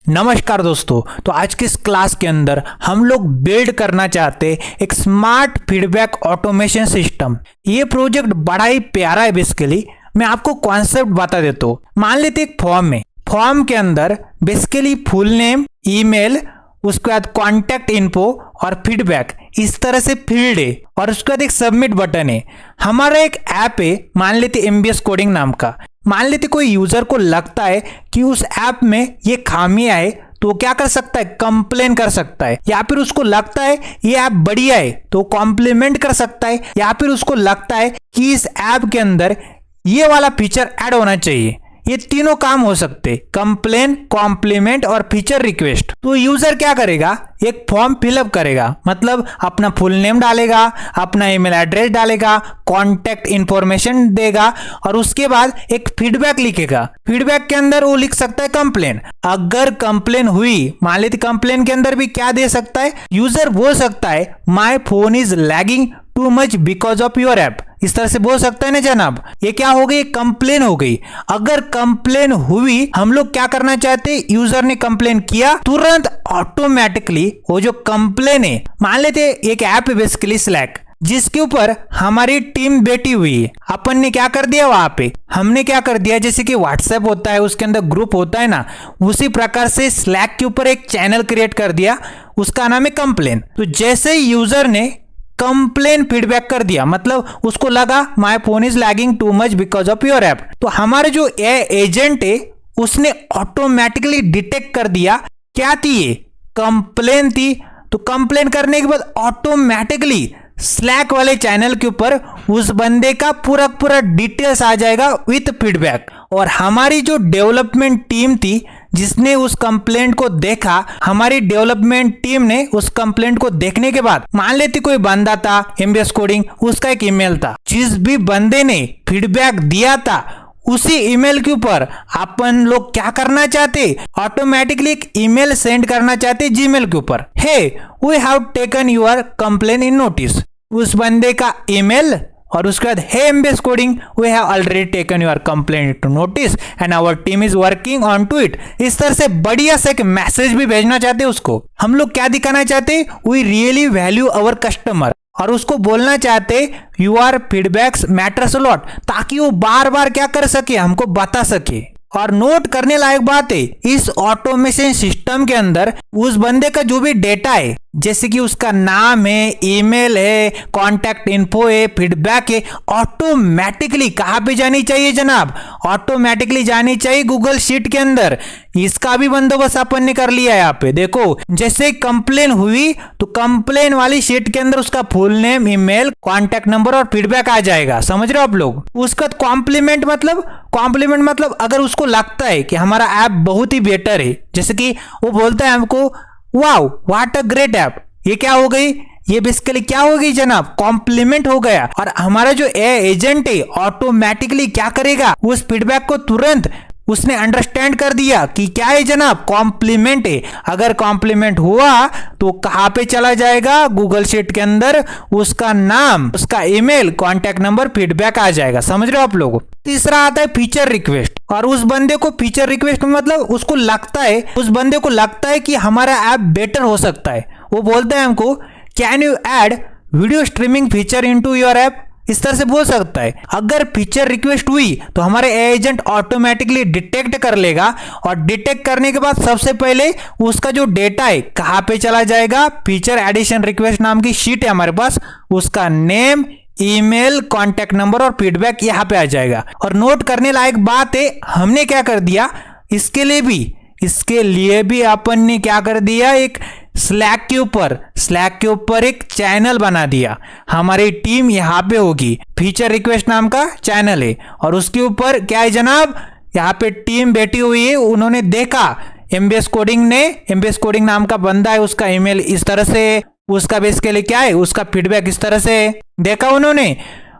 नमस्कार दोस्तों। तो आज की इस क्लास के अंदर हम लोग बिल्ड करना चाहते हैं एक स्मार्ट फीडबैक ऑटोमेशन सिस्टम। ये प्रोजेक्ट बड़ा ही प्यारा है। बेसिकली मैं आपको कॉन्सेप्ट बता देता हूँ। मान लेते एक फॉर्म के अंदर बेसिकली फुल नेम, ईमेल, उसके बाद कॉन्टैक्ट इन्फो और फीडबैक इस तरह से फील्ड है और उसके बाद एक सबमिट बटन है। हमारा एक ऐप है, मान लेते एमबीएस कोडिंग नाम का। मान लेते कोई यूजर को लगता है कि उस ऐप में ये खामियां है तो क्या कर सकता है, कंप्लेन कर सकता है। या फिर उसको लगता है ये ऐप बढ़िया है तो कॉम्प्लीमेंट कर सकता है। या फिर उसको लगता है कि इस ऐप के अंदर ये वाला फीचर ऐड होना चाहिए। ये तीनों काम हो सकते, कंप्लेन, कॉम्प्लीमेंट और फीचर रिक्वेस्ट। तो यूजर क्या करेगा, एक फॉर्म फिलअप करेगा, मतलब अपना फुल नेम डालेगा, अपना ईमेल एड्रेस डालेगा, कॉन्टैक्ट इंफॉर्मेशन देगा और उसके बाद एक फीडबैक लिखेगा। फीडबैक के अंदर वो लिख सकता है कंप्लेन। अगर कंप्लेन हुई, मान लेते कंप्लेन के अंदर भी क्या दे सकता है, यूजर बोल सकता है my phone is lagging too much because of your app. इस तरह से बोल सकता है ना जनाब। ये क्या हो गई, कंप्लेन हो गई। अगर कंप्लेन हुई, हम लोग क्या करना चाहते हैं, यूजर ने कंप्लेन किया, तुरंत ऑटोमेटिकली वो जो कंप्लेन है, मान लेते एक ऐप है बेसिकली स्लैक, जिसके ऊपर हमारी टीम बैठी हुई है। अपन ने क्या कर दिया, वहां पे हमने क्या कर दिया, जैसे कि व्हाट्सएप होता है उसके अंदर ग्रुप होता है ना, उसी प्रकार से स्लैक के ऊपर एक चैनल क्रिएट कर दिया, उसका नाम है कंप्लेन। तो जैसे ही यूजर ने कंप्लेन फीडबैक कर दिया, मतलब उसको लगा my phone is lagging too much because of your app, तो हमारे जो एजेंट है उसने ऑटोमेटिकली डिटेक्ट कर दिया क्या थी, ये कंप्लेन थी। तो कंप्लेन करने के बाद ऑटोमेटिकली स्लैक वाले चैनल के ऊपर उस बंदे का पूरा डिटेल्स आ जाएगा विथ फीडबैक। और हमारी जो डेवलपमेंट टीम थी जिसने उस कंप्लेंट को देखा, हमारी डेवलपमेंट टीम ने उस कंप्लेंट को देखने के बाद, मान लेते कोई बंदा था एमबीएस कोडिंग, उसका एक ईमेल था, जिस भी बंदे ने फीडबैक दिया था उसी ईमेल के ऊपर अपन लोग क्या करना चाहते, ऑटोमेटिकली एक ईमेल सेंड करना चाहते जीमेल के ऊपर, hey we have taken your complain in notice. उस बंदे का ईमेल और उसके बाद hey MBS coding we have already taken your complaint to notice and our team is working on to it. इस तरह से बढ़िया से एक मैसेज भी भेजना चाहते हैं उसको। हम लोग क्या दिखाना चाहते, we really value our customer, और उसको बोलना चाहते your feedbacks matters a lot, ताकि वो बार बार क्या कर सके, हमको बता सके। और नोट करने लायक बात है, इस ऑटोमेशन सिस्टम के अंदर उस बंदे का जो भी डेटा है, जैसे कि उसका नाम है, ईमेल है, कॉन्टैक्ट इन्फो है, फीडबैक है, ऑटोमेटिकली कहाँ पे जानी चाहिए जनाब, ऑटोमेटिकली जानी चाहिए गूगल शीट के अंदर। इसका भी बंदोबस्त अपन ने कर लिया है। यहाँ पे देखो, जैसे कंप्लेन हुई तो कंप्लेन वाली शीट के अंदर उसका full name, email, contact number और फीडबैक आ जाएगा। समझ रहे हो आप लोग। उसका कॉम्प्लीमेंट मतलब अगर उसको लगता है कि हमारा ऐप बहुत ही बेटर है, जैसे कि वो बोलता है हमको wow what a great app, ये क्या हो गई, ये बेसिकली क्या हो गई जनाब, कॉम्प्लीमेंट हो गया। और हमारा जो एजेंट है ऑटोमेटिकली क्या करेगा, उस फीडबैक को तुरंत उसने अंडरस्टैंड कर दिया कि क्या है जनाब, कॉम्प्लीमेंट है। अगर कॉम्प्लीमेंट हुआ तो कहां पे चला जाएगा, गूगल शीट के अंदर उसका नाम, उसका ईमेल, कॉन्टैक्ट नंबर, फीडबैक आ जाएगा। समझ रहे हो आप लोग। तीसरा आता है फीचर रिक्वेस्ट। और उस बंदे को फीचर रिक्वेस्ट मतलब उसको लगता है, उस बंदे को लगता है कि हमारा ऐप बेटर हो सकता है। वो बोलता है हमको can you add video streaming feature into your app, इस तरह से बोल सकता है। अगर फीचर रिक्वेस्ट हुई तो हमारे एजेंट ऑटोमेटिकली डिटेक्ट कर लेगा, और डिटेक्ट करने के बाद सबसे पहले उसका जो डेटा है कहां पे चला जाएगा, फीचर एडिशन रिक्वेस्ट नाम की शीट है हमारे पास, उसका नेम, ईमेल, कॉन्टैक्ट नंबर और फीडबैक यहाँ पे आ जाएगा। और नोट करने लायक बात है, हमने क्या कर दिया, इसके लिए भी अपन ने क्या कर दिया, एक स्लैक के ऊपर एक चैनल बना दिया। हमारी टीम यहाँ पे होगी, फीचर रिक्वेस्ट नाम का चैनल है, और उसके ऊपर क्या है जनाब, यहाँ पे टीम बैठी हुई है। उन्होंने देखा एमबीएस कोडिंग नाम का बंदा है, उसका ईमेल इस तरह से, उसका बेसिकली क्या है, उसका फीडबैक इस तरह से देखा उन्होंने।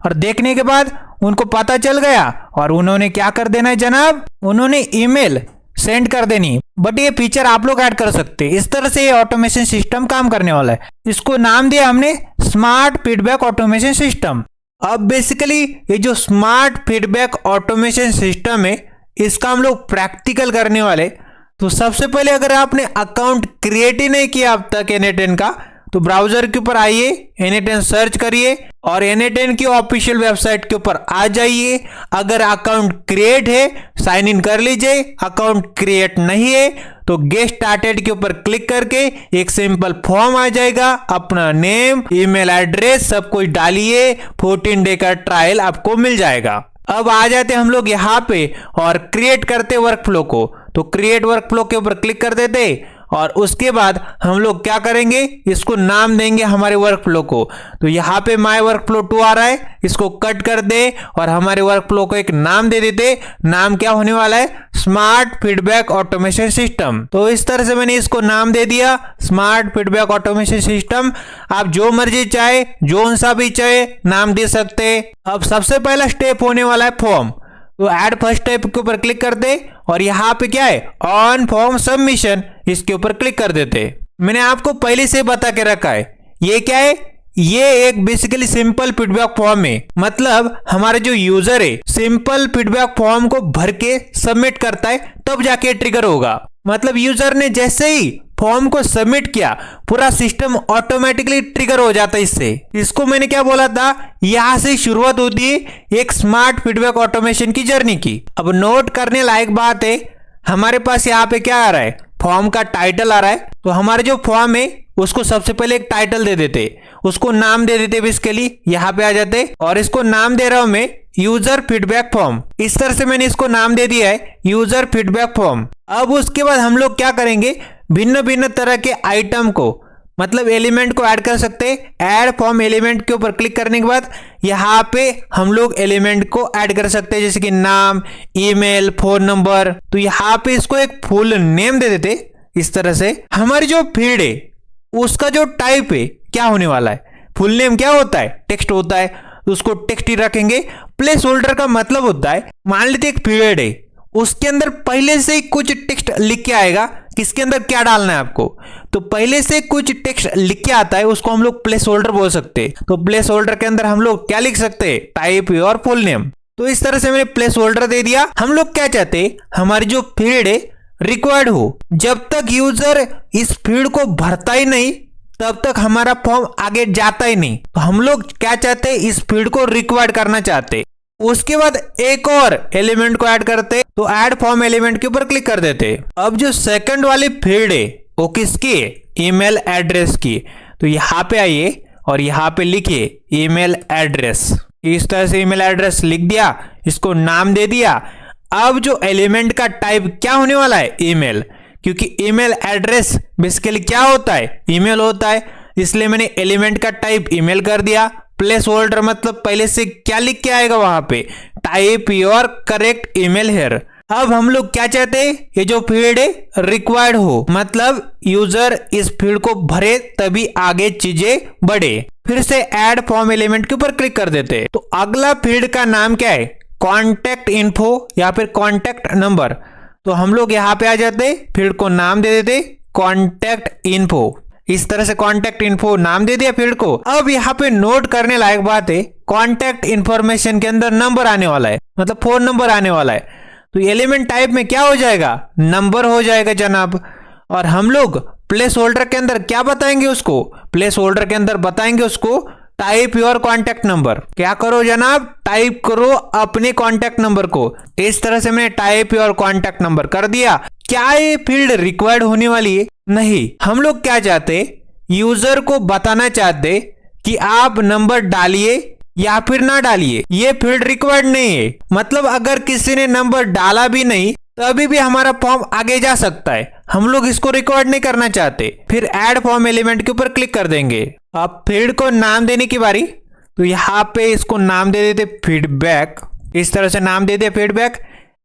और देखने के बाद उनको पता चल गया और उन्होंने क्या कर देना है जनाब, उन्होंने ईमेल सेंड कर देनी। बट ये फीचर आप लोग ऐड कर सकते हैं। इस तरह से ये ऑटोमेशन सिस्टम काम करने वाला है। इसको नाम दिया हमने स्मार्ट फीडबैक ऑटोमेशन सिस्टम। अब बेसिकली ये जो स्मार्ट फीडबैक ऑटोमेशन सिस्टम है, इसका हम लोग प्रैक्टिकल करने वाले। तो सबसे पहले अगर आपने अकाउंट क्रिएट ही नहीं किया अब तक NA10 का, तो ब्राउजर के ऊपर आइए, NA10 सर्च करिए और NA10 की ऑफिशियल वेबसाइट के ऊपर आ जाइए। अगर अकाउंट क्रिएट है साइन इन कर लीजिए, अकाउंट क्रिएट नहीं है तो गेट स्टार्टेड के ऊपर क्लिक करके एक सिंपल फॉर्म आ जाएगा। अपना नेम, ईमेल एड्रेस सब कुछ डालिए, 14 डे का ट्रायल आपको मिल जाएगा। अब आ जाते हम लोग यहाँ पे और क्रिएट करते वर्कफ्लो को। तो क्रिएट वर्कफ्लो के ऊपर क्लिक कर देते और उसके बाद हम लोग क्या करेंगे, इसको नाम देंगे हमारे वर्कफ्लो को। तो यहाँ पे माय वर्कफ्लो 2 आ रहा है, इसको कट कर दे और हमारे वर्कफ्लो को एक नाम दे देते। नाम क्या होने वाला है, स्मार्ट फीडबैक ऑटोमेशन सिस्टम। तो इस तरह से मैंने इसको नाम दे दिया, स्मार्ट फीडबैक ऑटोमेशन सिस्टम। आप जो मर्जी चाहे, जो सा भी चाहे नाम दे सकते। अब सबसे पहला स्टेप होने वाला है फॉर्म। तो ऐड फर्स्ट स्टेप के ऊपर क्लिक कर दे और यहाँ पे क्या है, ऑन फॉर्म सबमिशन, इसके ऊपर क्लिक कर देते। मैंने आपको पहले से बता के रखा है, ये क्या है, ये एक बेसिकली सिंपल फीडबैक फॉर्म है। मतलब हमारा जो यूजर है सिंपल फीडबैक फॉर्म को भर के सबमिट करता है तब जाके ट्रिगर होगा। मतलब यूजर ने जैसे ही फॉर्म को सबमिट किया पूरा सिस्टम ऑटोमेटिकली ट्रिगर हो जाता है इससे। इसको मैंने क्या बोला था, यहां से शुरुआत होती है एक स्मार्ट फीडबैक ऑटोमेशन की जर्नी की। अब नोट करने लायक बात है, हमारे पास यहाँ पे क्या आ रहा है, फॉर्म का टाइटल आ रहा है। तो हमारे जो फॉर्म है उसको सबसे पहले एक टाइटल दे देते, उसको नाम दे देते बेसिकली। यहाँ पे आ जाते और इसको नाम दे रहा हूं मैं यूजर फीडबैक फॉर्म। इस तरह से मैंने इसको नाम दे दिया है यूजर फीडबैक फॉर्म। अब उसके बाद हम लोग क्या करेंगे, भिन्न भिन्न तरह के आइटम को, मतलब एलिमेंट को ऐड कर सकते हैं। ऐड फॉर्म एलिमेंट के ऊपर क्लिक करने के बाद यहाँ पे हम लोग एलिमेंट को ऐड कर सकते हैं, जैसे कि नाम, ईमेल, फोन नंबर। तो यहाँ पे इसको एक फुल नेम दे देते। इस तरह से हमारी जो फील्ड है उसका जो टाइप है क्या होने वाला है, फुल नेम क्या होता है, टेक्स्ट होता है, तो उसको टेक्स्ट ही रखेंगे। प्लेस होल्डर का मतलब होता है, मान लेते एक फील्ड है उसके अंदर पहले से कुछ टेक्स्ट लिख के आएगा, किसके अंदर क्या डालना है आपको, तो पहले से कुछ टेक्स्ट लिख के आता है, उसको हम लोग प्लेस होल्डर बोल सकते हैं। तो प्लेस होल्डर के अंदर हम लोग क्या लिख सकते हैं, टाइप योर फुल नेम। तो इस तरह से मैंने प्लेस होल्डर दे दिया। हम लोग क्या चाहते हैं, हमारी जो फील्ड है रिक्वायर्ड हो। जब तक यूजर इस फील्ड को भरता ही नहीं तब तक हमारा फॉर्म आगे जाता ही नहीं। तो हम लोग क्या चाहते हैं, इस फील्ड को रिक्वायर्ड करना चाहते। उसके बाद एक और एलिमेंट को ऐड करते, तो ऐड फॉर्म एलिमेंट के ऊपर क्लिक कर देते। अब जो सेकंड वाली फील्ड है वो किसकी है, ईमेल एड्रेस की। तो यहाँ पे आइए और यहाँ पे लिखिए ईमेल एड्रेस। इस तरह से ईमेल एड्रेस लिख दिया, इसको नाम दे दिया। अब जो एलिमेंट का टाइप क्या होने वाला है, ईमेल, क्योंकि ईमेल एड्रेस बेसिकली क्या होता है, ईमेल होता है, इसलिए मैंने एलिमेंट का टाइप ईमेल कर दिया। प्लेस होल्डर मतलब पहले से क्या लिख के आएगा वहां पे, type your correct email here. अब हम लोग क्या चाहते हैं, ये जो फील्ड है रिक्वायर्ड हो, मतलब यूजर इस फील्ड को भरे तभी आगे चीजें बढ़े। फिर से ऐड फॉर्म एलिमेंट के ऊपर क्लिक कर देते। तो अगला फील्ड का नाम क्या है, कॉन्टैक्ट इन्फो या फिर कॉन्टैक्ट नंबर। तो हम लोग यहाँ पे आ जाते, फील्ड को नाम दे देते कॉन्टैक्ट इन्फो। इस तरह से कॉन्टैक्ट इन्फो नाम दे दिया फील्ड को। अब यहाँ पे नोट करने लायक बात है, कॉन्टैक्ट इन्फॉर्मेशन के अंदर नंबर आने वाला है, मतलब फोन नंबर आने वाला है। तो एलिमेंट टाइप में क्या हो जाएगा, नंबर हो जाएगा जनाब। और हम लोग प्लेस होल्डर के अंदर क्या बताएंगे उसको, प्लेस होल्डर के अंदर बताएंगे उसको टाइप योर कॉन्टैक्ट नंबर। क्या करो जनाब, टाइप करो अपने कॉन्टैक्ट नंबर को। इस तरह से मैंने टाइप योर कॉन्टैक्ट नंबर कर दिया। क्या ये फील्ड रिक्वायर्ड होने वाली है, नहीं। हम लोग क्या चाहते, यूजर को बताना चाहते कि आप नंबर डालिए या फिर ना डालिए, ये फील्ड रिक्वायर्ड नहीं है। मतलब अगर किसी ने नंबर डाला भी नहीं तभी भी हमारा फॉर्म आगे जा सकता है, हम लोग इसको रिकॉर्ड नहीं करना चाहते। फिर ऐड फॉर्म एलिमेंट के ऊपर क्लिक कर देंगे। अब फील्ड को नाम देने की बारी, तो यहाँ पे इसको नाम दे देते फीडबैक। इस तरह से नाम दे दे फीडबैक।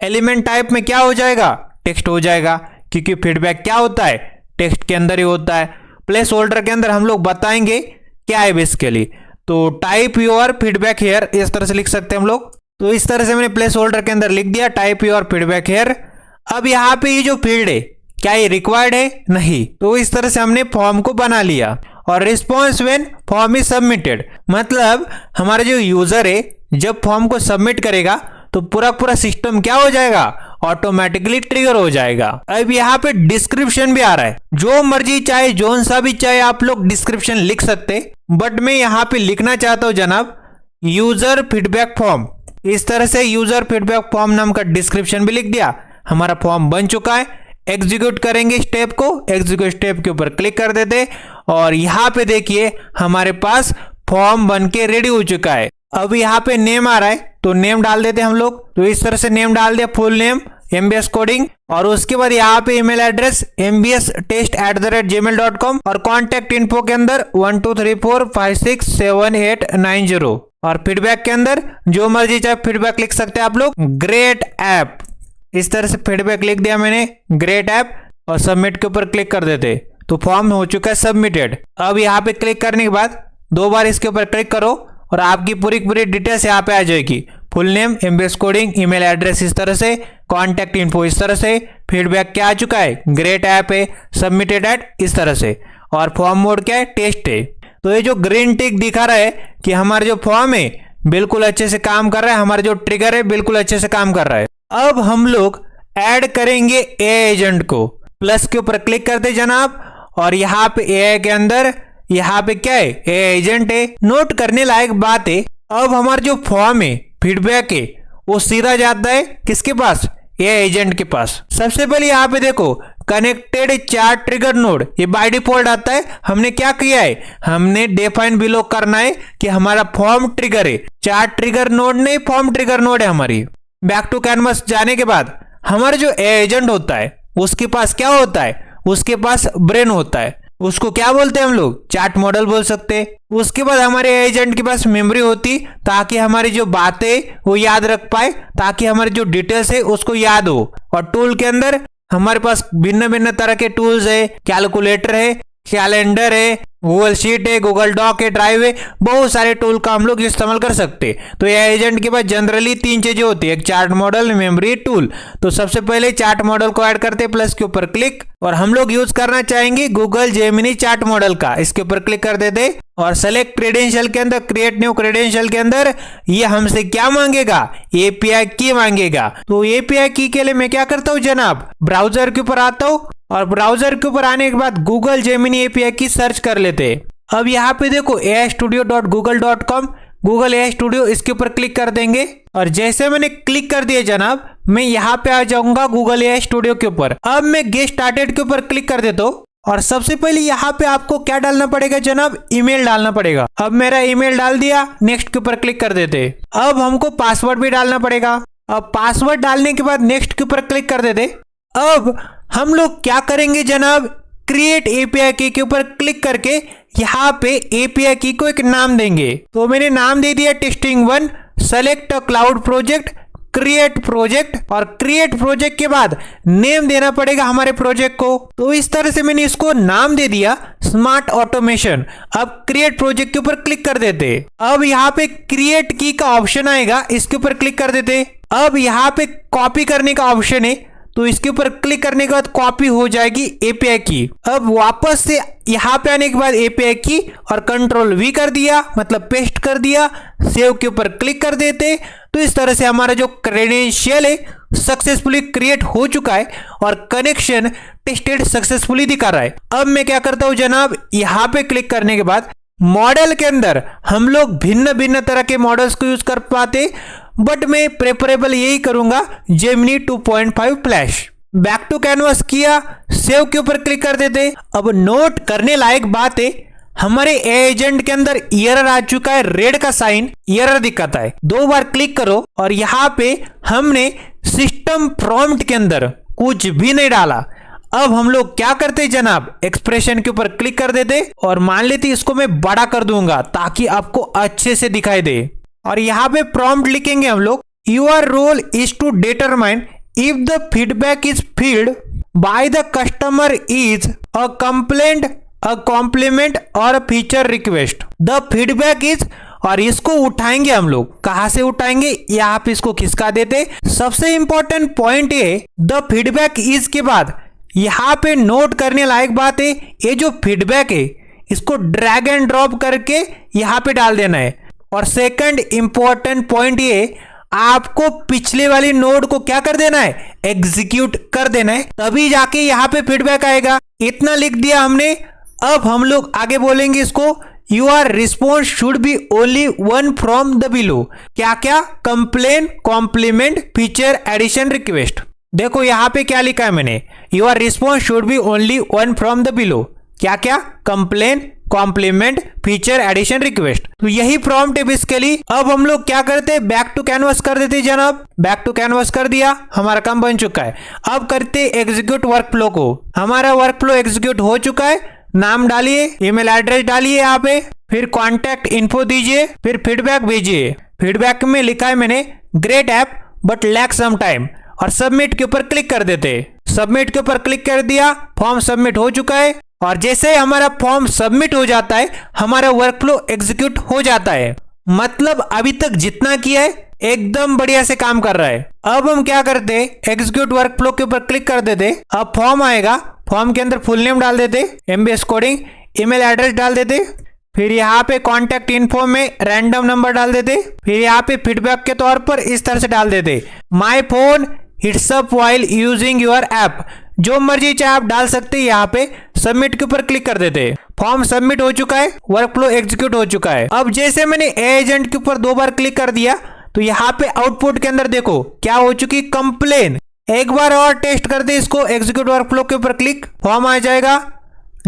एलिमेंट टाइप में क्या हो जाएगा, टेक्स्ट हो जाएगा, क्योंकि फीडबैक क्या होता है, टेक्स्ट के अंदर ही होता है। प्लेस होल्डर के अंदर हम लोग बताएंगे क्या है बेसिकली, तो टाइप योर फीडबैक हियर, इस तरह से लिख सकते हैं हम लोग। तो इस तरह से मैंने प्लेस होल्डर के अंदर लिख दिया टाइप योर फीडबैक हियर। अब यहाँ पे ये जो फील्ड है क्या ये रिक्वायर्ड है, नहीं। तो इस तरह से हमने फॉर्म को बना लिया। और response when form is submitted, मतलब हमारा जो यूजर है जब फॉर्म को सबमिट करेगा तो पूरा सिस्टम क्या हो जाएगा, ऑटोमेटिकली ट्रिगर हो जाएगा। अब यहाँ पे डिस्क्रिप्शन भी आ रहा है, जो मर्जी चाहे जोन सा भी चाहे आप लोग डिस्क्रिप्शन लिख सकते, बट मैं यहाँ पे लिखना चाहता हूँ जनाब यूजर फीडबैक फॉर्म। इस तरह से यूजर फीडबैक फॉर्म नाम का डिस्क्रिप्शन भी लिख दिया। हमारा फॉर्म बन चुका है। एग्जीक्यूट करेंगे स्टेप को, एग्जीक्यूट स्टेप के ऊपर क्लिक कर देते और यहाँ पे देखिए हमारे पास फॉर्म बन के रेडी हो चुका है। अब यहाँ पे नेम आ रहा है तो नेम डाल देते हम लोग। तो इस तरह से नेम डाल दिया, फुल नेम MBS कोडिंग, और उसके बाद यहाँ पे ईमेल एड्रेस mbstest@gmail.com और कॉन्टेक्ट इन्फो के अंदर 1234567890 और फीडबैक के अंदर जो मर्जी चाहे फीडबैक लिख सकते हैं आप लोग। ग्रेट ऐप, इस तरह से फीडबैक लिख दिया मैंने, ग्रेट ऐप, और सबमिट के ऊपर क्लिक कर देते तो फॉर्म हो चुका है सबमिटेड। अब यहाँ पे क्लिक करने के बाद 2 बार इसके ऊपर क्लिक करो और आपकी पूरी डिटेल्स यहाँ पे आ जाएगी। Full name, MBS coding, email address इस तरह से, कॉन्टैक्ट इन्फो इस तरह से, फीडबैक क्या आ चुका है, ग्रेट ऐप है, सबमिटेड एट इस तरह से, और फॉर्म मोड क्या है, टेस्ट है। तो ये जो ग्रीन टिक दिखा रहा है कि हमारा जो फॉर्म है बिल्कुल अच्छे से काम कर रहा है, हमारा जो ट्रिगर है बिल्कुल अच्छे से काम कर रहा है। अब हम लोग ऐड करेंगे AI एजेंट को। प्लस के ऊपर क्लिक करते जनाब और यहाँ पे AI के अंदर यहाँ पे क्या है, AI एजेंट है। नोट करने लायक बात है, अब हमारा जो फॉर्म है, फीडबैक है, वो सीधा जाता है किसके पास, AI एजेंट के पास। सबसे पहले यहाँ पे देखो कनेक्टेड चार्ट ट्रिगर नोड, ये बाय डिफॉल्ट आता है। हमने क्या किया है, हमने डिफाइन बिलो करना है कि हमारा फॉर्म ट्रिगर है, चार्ट ट्रिगर नोड नहीं, फॉर्म ट्रिगर नोड है हमारी। बैक टू कैनवस जाने के बाद हमारा जो AI एजेंट होता है उसके पास क्या होता है, उसके पास ब्रेन होता है, उसको क्या बोलते हैं हम लोग, चार्ट मॉडल बोल सकते हैं। उसके बाद हमारे AI एजेंट के पास मेमोरी होती ताकि हमारी जो बातें वो याद रख पाए, ताकि हमारी जो डिटेल्स है उसको याद हो। और टूल के अंदर हमारे पास भिन्न भिन्न तरह के टूल्स है, कैलकुलेटर है, कैलेंडर है, गूगल शीट है, गूगल डॉक है, ड्राइव है, बहुत सारे टूल का हम लोग इस्तेमाल कर सकते हैं। तो AI एजेंट के पास जनरली 3 चीजें होती है, एक चार्ट मॉडल, मेमोरी, टूल। तो सबसे पहले चार्ट मॉडल को ऐड करते हैं, प्लस के ऊपर क्लिक, और हम लोग यूज करना चाहेंगे गूगल जेमिनी चार्ट मॉडल का। इसके ऊपर क्लिक कर देते और सेलेक्ट क्रेडेंशियल के अंदर, क्रिएट न्यू क्रेडेंशियल के अंदर ये हमसे क्या मांगेगा, API की मांगेगा। तो API की के लिए मैं क्या करता हूँ जनाब, ब्राउजर के ऊपर आता हूँ और ब्राउजर के ऊपर आने के बाद गूगल जेमिनी API की सर्च कर लेते हैं। अब यहाँ पे देखो aistudio.google.com, गूगल AI स्टूडियो, इसके ऊपर क्लिक कर देंगे और जैसे मैंने क्लिक कर दिया जनाब, मैं यहाँ पे आ जाऊंगा गूगल AI स्टूडियो के ऊपर। अब मैं गेट स्टार्टेड के ऊपर क्लिक कर देता हूँ और सबसे पहले यहाँ पे आपको क्या डालना पड़ेगा जनाब, ईमेल डालना पड़ेगा। अब मेरा ईमेल डाल दिया, नेक्स्ट के ऊपर क्लिक कर देते। अब हमको पासवर्ड भी डालना पड़ेगा। अब पासवर्ड डालने के बाद नेक्स्ट के ऊपर क्लिक कर देते। अब हम लोग क्या करेंगे जनाब, क्रिएट API की के ऊपर क्लिक करके यहाँ पे API की को एक नाम देंगे। तो मैंने नाम दे दिया testing one, select a cloud project, create project, और क्रिएट प्रोजेक्ट के बाद नेम देना पड़ेगा हमारे प्रोजेक्ट को। तो इस तरह से मैंने इसको नाम दे दिया स्मार्ट ऑटोमेशन। अब क्रिएट प्रोजेक्ट के ऊपर क्लिक कर देते। अब यहाँ पे क्रिएट की का ऑप्शन आएगा, इसके ऊपर क्लिक कर देते। अब यहाँ पे कॉपी करने का ऑप्शन है, तो इसके ऊपर क्लिक करने के बाद कॉपी हो जाएगी API की। अब वापस से यहाँ पे आने के बाद API की और कंट्रोल V कर दिया, मतलब पेस्ट कर दिया, सेव के ऊपर क्लिक कर देते। तो इस तरह से हमारा जो क्रेडेंशियल है सक्सेसफुली क्रिएट हो चुका है और कनेक्शन टेस्टेड सक्सेसफुली दिखा रहा है। अब मैं क्या करता हूं जनाब, यहाँ पे क्लिक करने के बाद मॉडल के अंदर हम लोग भिन्न भिन्न तरह के मॉडल्स को यूज कर पाते, बट मैं प्रेफरेबल यही करूंगा Gemini 2.5 flash. Back to canvas किया, सेव के ऊपर क्लिक कर देते। अब नोट करने लायक बात है, हमारे AI एजेंट के अंदर एरर आ चुका है, रेड का साइन एरर दिखाता है। 2 बार क्लिक करो और यहाँ पे हमने सिस्टम प्रॉम्प्ट के अंदर कुछ भी नहीं डाला। अब हम लोग क्या करते जनाब, एक्सप्रेशन के ऊपर क्लिक कर देते और मान लेते इसको मैं बड़ा कर दूंगा ताकि आपको अच्छे से दिखाई दे। और यहाँ पे प्रॉम्प्ट लिखेंगे हम लोग, your role is to determine if the feedback is field by the customer is a complaint, a compliment और feature request. The feedback is, और इसको उठाएंगे हम लोग, कहां से उठाएंगे, यहाँ पे इसको खिसका देते। सबसे इंपॉर्टेंट पॉइंट ये, द फीडबैक इज के बाद यहाँ पे नोट करने लायक बात है, ये जो फीडबैक है इसको ड्रैग एंड ड्रॉप करके यहाँ पे डाल देना है। और सेकंड इंपॉर्टेंट पॉइंट ये, आपको पिछले वाली नोड को क्या कर देना है, एग्जीक्यूट कर देना है, तभी जाके यहाँ पे फीडबैक आएगा। इतना लिख दिया हमने। अब हम लोग आगे बोलेंगे इसको, your response should be only one from the below. क्या क्या, complain, compliment, feature addition, request. देखो यहाँ पे क्या लिखा है मैंने, your response should be only one from the below. क्या क्या, complain, compliment, feature addition, request. तो यही प्रॉम्प्ट है बेसिकली। अब हम लोग क्या करते, बैक टू कैनवास कर देते जनाब। बैक टू कैनवास कर दिया, हमारा काम बन चुका है। अब करते एग्जीक्यूट वर्क फ्लो को। हमारा वर्क फ्लो एग्जीक्यूट हो चुका है। नाम डालिए, ईमेल एड्रेस डालिए यहाँ पे, फिर कॉन्टैक्ट इन्फो दीजिए, फिर फीडबैक भेजिए। फीडबैक में लिखा है मैंने, great app but lack some time, और सबमिट के ऊपर क्लिक कर देते। सबमिट के ऊपर क्लिक कर दिया, फॉर्म सबमिट हो चुका है। और जैसे हमारा फॉर्म सबमिट हो जाता है, हमारा वर्क फ्लो एग्जीक्यूट हो जाता है। मतलब अभी तक जितना किया है एकदम बढ़िया से काम कर रहा है। अब हम क्या करते, एग्जीक्यूट वर्क फ्लो के ऊपर क्लिक कर देते। अब फॉर्म आएगा, फॉर्म के अंदर फुल नेम डाल देते, एमबीएस कोडिंग, ईमेल एड्रेस डाल देते, फिर यहाँ पे कॉन्टैक्ट इन्फो में रैंडम नंबर डाल देते, फिर यहाँ पे फीडबैक के तौर पर इस तरह से डाल देते, my phone hits up while using your app. जो मर्जी चाहे आप डाल सकते हैं। यहाँ पे सबमिट के ऊपर क्लिक कर देते। फॉर्म सबमिट हो चुका है, वर्क फ्लो एग्जीक्यूट हो चुका है। अब जैसे मैंने एजेंट के ऊपर 2 बार क्लिक कर दिया, तो यहाँ पे आउटपुट के अंदर देखो क्या हो चुकी, कंप्लेन। एक बार और टेस्ट करते इसको, एग्जीक्यूट वर्क फ्लो के ऊपर क्लिक, फॉर्म आ जाएगा,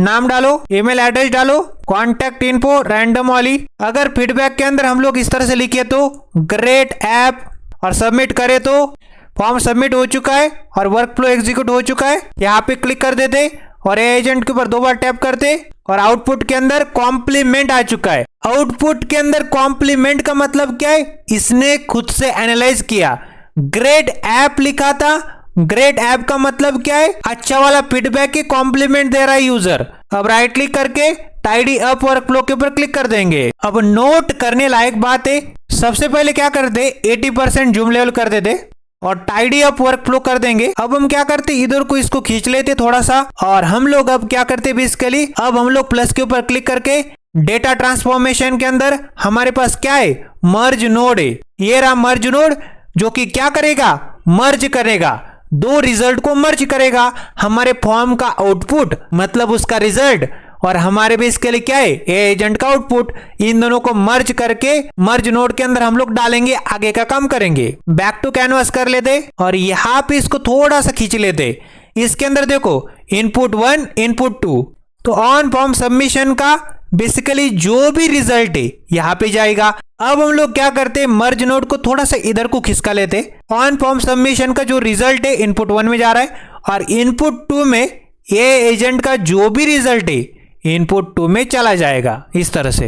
नाम डालो, ईमेल एड्रेस डालो, कॉन्टैक्ट इन्फो रैंडम वाली। अगर फीडबैक के अंदर हम लोग इस तरह से लिखे तो ग्रेट ऐप, और सबमिट करें तो फॉर्म सबमिट हो चुका है और वर्क फ्लो एग्जीक्यूट हो चुका है। यहाँ पे क्लिक कर देते और एजेंट के ऊपर 2 बार टैप करते और आउटपुट के अंदर कॉम्प्लीमेंट आ चुका है। आउटपुट के अंदर कॉम्प्लीमेंट का मतलब क्या है, इसने खुद से एनालाइज किया। ग्रेट ऐप लिखा था, ग्रेट ऐप का मतलब क्या है, अच्छा वाला फीडबैक के कॉम्प्लीमेंट दे रहा है यूजर। अब राइट क्लिक करके टाइडी अप वर्क फ्लो के ऊपर क्लिक कर देंगे। अब नोट करने लायक बात है, सबसे पहले क्या करते, 80% जूम लेवल कर देते और टाइडी अप वर्क फ्लो कर देंगे। अब हम क्या करते, इधर को इसको खींच लेते थोड़ा सा, और हम लोग अब क्या करते बेसिकली, अब हम लोग प्लस के ऊपर क्लिक करके डेटा ट्रांसफॉर्मेशन के अंदर हमारे पास क्या है, मर्ज नोड है। ये रहा मर्ज नोड, जो कि क्या करेगा, मर्ज करेगा, 2 रिजल्ट को मर्ज करेगा। हमारे फॉर्म का आउटपुट मतलब उसका रिजल्ट, और हमारे बेसिकली क्या है, एजेंट का आउटपुट। इन दोनों को मर्ज करके मर्ज नोड के अंदर हम लोग डालेंगे, आगे का काम करेंगे। बैक टू कैनवास कर लेते और यहाँ पे इसको थोड़ा सा खींच लेते। इसके अंदर देखो इनपुट 1, इनपुट 2, तो ऑन फॉर्म सबमिशन का बेसिकली जो भी रिजल्ट है यहाँ पे जाएगा। अब हम लोग क्या करते, मर्ज नोड को थोड़ा सा इधर को खिसका लेते। ऑन फॉर्म सबमिशन का जो रिजल्ट है इनपुट 1 में जा रहा है, और इनपुट 2 में ये एजेंट का जो भी रिजल्ट है इनपुट 2 में चला जाएगा, इस तरह से।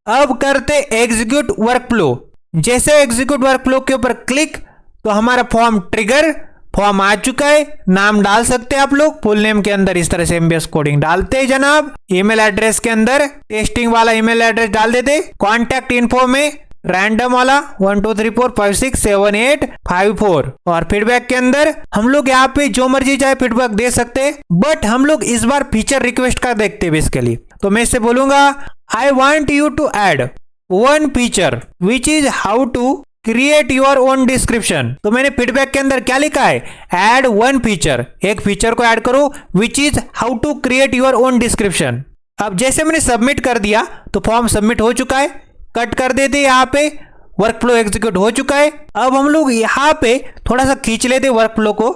अब करते एग्जीक्यूट वर्क फ्लो। जैसे एग्जीक्यूट वर्क फ्लो के ऊपर क्लिक, तो हमारा फॉर्म ट्रिगर, फॉर्म आ चुका है। नाम डाल सकते हैं आप लोग, फुल नेम के अंदर इस तरह से एमबीएस कोडिंग डालते हैं जनाब। ईमेल एड्रेस के अंदर टेस्टिंग वाला ईमेल एड्रेस डाल देते। कॉन्टैक्ट इन्फो में रैंडम वाला 1 2 3 4 5 6 7 8 5 4, और फीडबैक के अंदर हम लोग यहाँ पे जो मर्जी चाहे फीडबैक दे सकते हैं, बट हम लोग इस बार फीचर रिक्वेस्ट का देखते हैं बेसिकली। तो मैं इससे बोलूंगा, I want you to add 1 feature which is how to create your own description. तो मैंने फीडबैक के अंदर क्या लिखा है, ऐड 1 फीचर, एक फीचर को ऐड करो which is how to create your own description. अब जैसे मैंने सबमिट कर दिया, तो फॉर्म सबमिट हो चुका है। कट कर देते, यहाँ पे वर्क फ्लो एग्जीक्यूट हो चुका है। अब हम लोग यहाँ पे थोड़ा सा खींच लेते वर्क फ्लो को,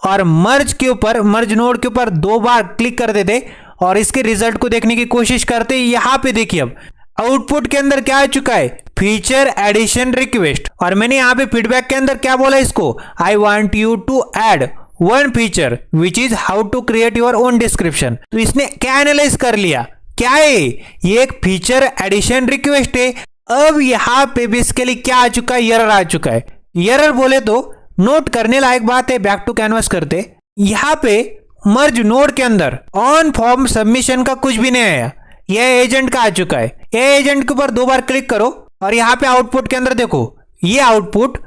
और मर्ज के ऊपर, मर्ज नोड के ऊपर 2 बार क्लिक कर देते और इसके रिजल्ट को देखने की कोशिश करते। यहाँ पे देखिए अब आउटपुट के अंदर क्या आ चुका है, फीचर एडिशन रिक्वेस्ट। और मैंने यहाँ पे फीडबैक के अंदर क्या बोला इसको, I want you to add 1 feature which is how to create your own description. तो इसने क्या एनालाइज कर लिया, क्या है ये, एक फीचर एडिशन रिक्वेस्ट है। अब यहाँ पे बेसिकली क्या आ चुका है, एरर आ चुका है। एरर बोले तो नोट करने लायक बात है, बैक टू कैनवास करते। यहाँ पे मर्ज नोड के अंदर ऑन फॉर्म सबमिशन का कुछ भी नहीं आया, यह एजेंट का आ चुका है। ये एजेंट के ऊपर 2 बार क्लिक करो और यहाँ पे आउटपुट के अंदर देखो, ये आउटपुट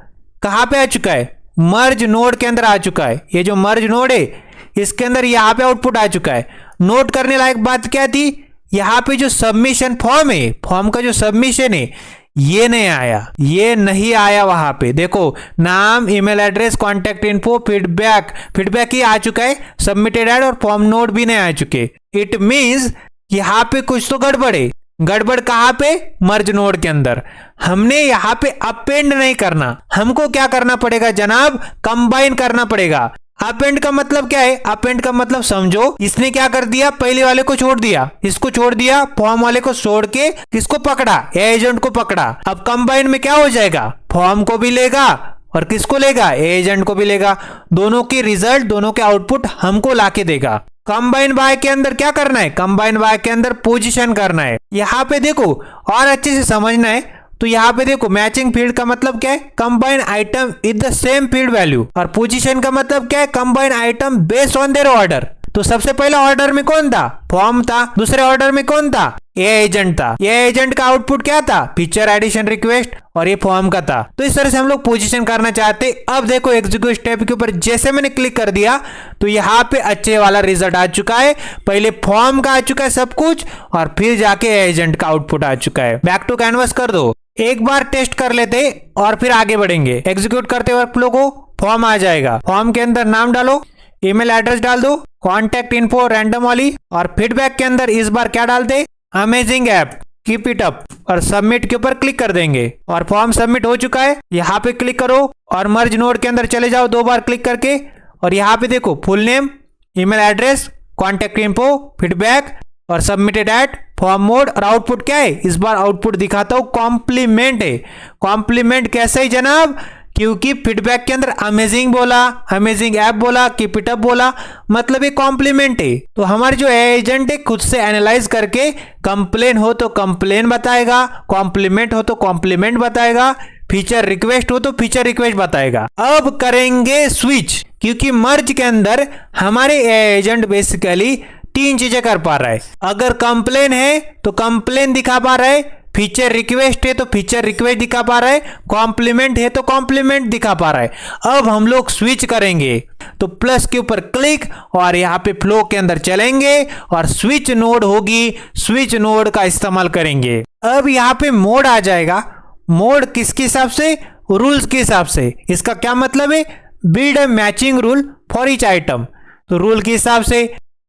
कहाँ पे आ चुका है, मर्ज नोड के अंदर आ चुका है। ये जो मर्ज नोड है इसके अंदर यहाँ पे आउटपुट आ चुका है। नोट करने लायक बात क्या थी, यहाँ पे जो सबमिशन फॉर्म है, फॉर्म का जो सबमिशन है, ये नहीं आया, ये नहीं आया वहां पे। देखो नाम, email address, contact info, feedback ही आ चुका है, सबमिटेड ऐड और फॉर्म नोट भी नहीं आ चुके। इट मींस यहाँ पे कुछ तो गड़बड़ है। गड़बड़ कहाँ पे? मर्ज नोड के अंदर। हमने यहाँ पे अपेंड नहीं करना, हमको क्या करना पड़ेगा जनाब? कंबाइन करना पड़ेगा। अपेंड का मतलब क्या है? अपेंड का मतलब समझो, इसने क्या कर दिया, पहले वाले को छोड़ दिया, इसको छोड़ दिया, फॉर्म वाले को छोड़ के किसको पकड़ा? एजेंट को पकड़ा। अब कंबाइन में क्या हो जाएगा? फॉर्म को भी लेगा और किसको लेगा? एजेंट को भी लेगा। दोनों की रिजल्ट, दोनों के आउटपुट हमको लाके देगा। कंबाइन बाय के अंदर क्या करना है? कंबाइन बाय के अंदर पोजीशन करना है। यहाँ पे देखो और अच्छे से समझना है तो यहाँ पे देखो मैचिंग फील्ड का मतलब क्या है? Combine item with the same field value. और पोजीशन का मतलब क्या है? Combine item based on their order. तो सबसे पहला ऑर्डर में कौन था? फॉर्म था। दूसरे ऑर्डर में कौन था? ये एजेंट था। ये एजेंट का आउटपुट क्या था? फीचर एडिशन रिक्वेस्ट, और ये फॉर्म का था। तो इस तरह से हम लोग पोजीशन करना चाहते। अब देखो एग्जीक्यूट स्टेप के ऊपर जैसे मैंने क्लिक कर दिया तो यहाँ पे अच्छे वाला रिजल्ट आ चुका है। पहले फॉर्म का आ चुका है सब कुछ और फिर जाके एजेंट का आउटपुट आ चुका है। बैक टू कैनवस कर दो, एक बार टेस्ट कर लेते और फिर आगे बढ़ेंगे। एग्जीक्यूट करते वर्क फ्लो को, फॉर्म आ जाएगा। फॉर्म के अंदर नाम डालो, ईमेल एड्रेस डाल दो, कॉन्टैक्ट इन्फो रैंडम वाली, और फीडबैक के अंदर इस बार क्या डाल दे? Amazing app, keep it up, और सबमिट के ऊपर क्लिक कर देंगे। और फॉर्म सबमिट हो चुका है। यहाँ पे क्लिक करो और मर्ज नोड के अंदर चले जाओ 2 बार क्लिक करके, और यहाँ पे देखो full name, email address, contact info, feedback और सबमिटेड एट फॉर्म मोड। और आउटपुट क्या है? इस बार आउटपुट दिखाता हूं, कॉम्प्लीमेंट है। कॉम्प्लीमेंट कैसे ही जनाब? क्योंकि फीडबैक के अंदर अमेजिंग बोला, अमेजिंग ऐप बोला, कीप इट अप बोला, मतलब ये कॉम्प्लीमेंट है। तो हमारे जो एजेंट है खुद से एनालाइज करके कंप्लेन हो तो कंप्लेन बताएगा, कॉम्प्लीमेंट हो तो कॉम्प्लीमेंट बताएगा, फीचर रिक्वेस्ट हो तो फीचर रिक्वेस्ट बताएगा। अब करेंगे स्विच, क्योंकि मर्ज के अंदर हमारे एजेंट बेसिकली 3 चीजें कर पा रहा है। अगर कंप्लेन है तो कंप्लेन दिखा पा रहा है, फीचर रिक्वेस्ट है तो फीचर रिक्वेस्ट दिखा पा रहा है, कॉम्प्लीमेंट है तो कॉम्प्लीमेंट दिखा पा रहा है। अब हम लोग स्विच करेंगे तो प्लस के ऊपर क्लिक और यहाँ पे फ्लो के अंदर चलेंगे और स्विच नोड होगी, स्विच नोड का इस्तेमाल करेंगे। अब यहाँ पे मोड आ जाएगा। मोड किसके हिसाब से? रूल्स के हिसाब से। इसका क्या मतलब है? Build a matching rule for each item. तो रूल के हिसाब से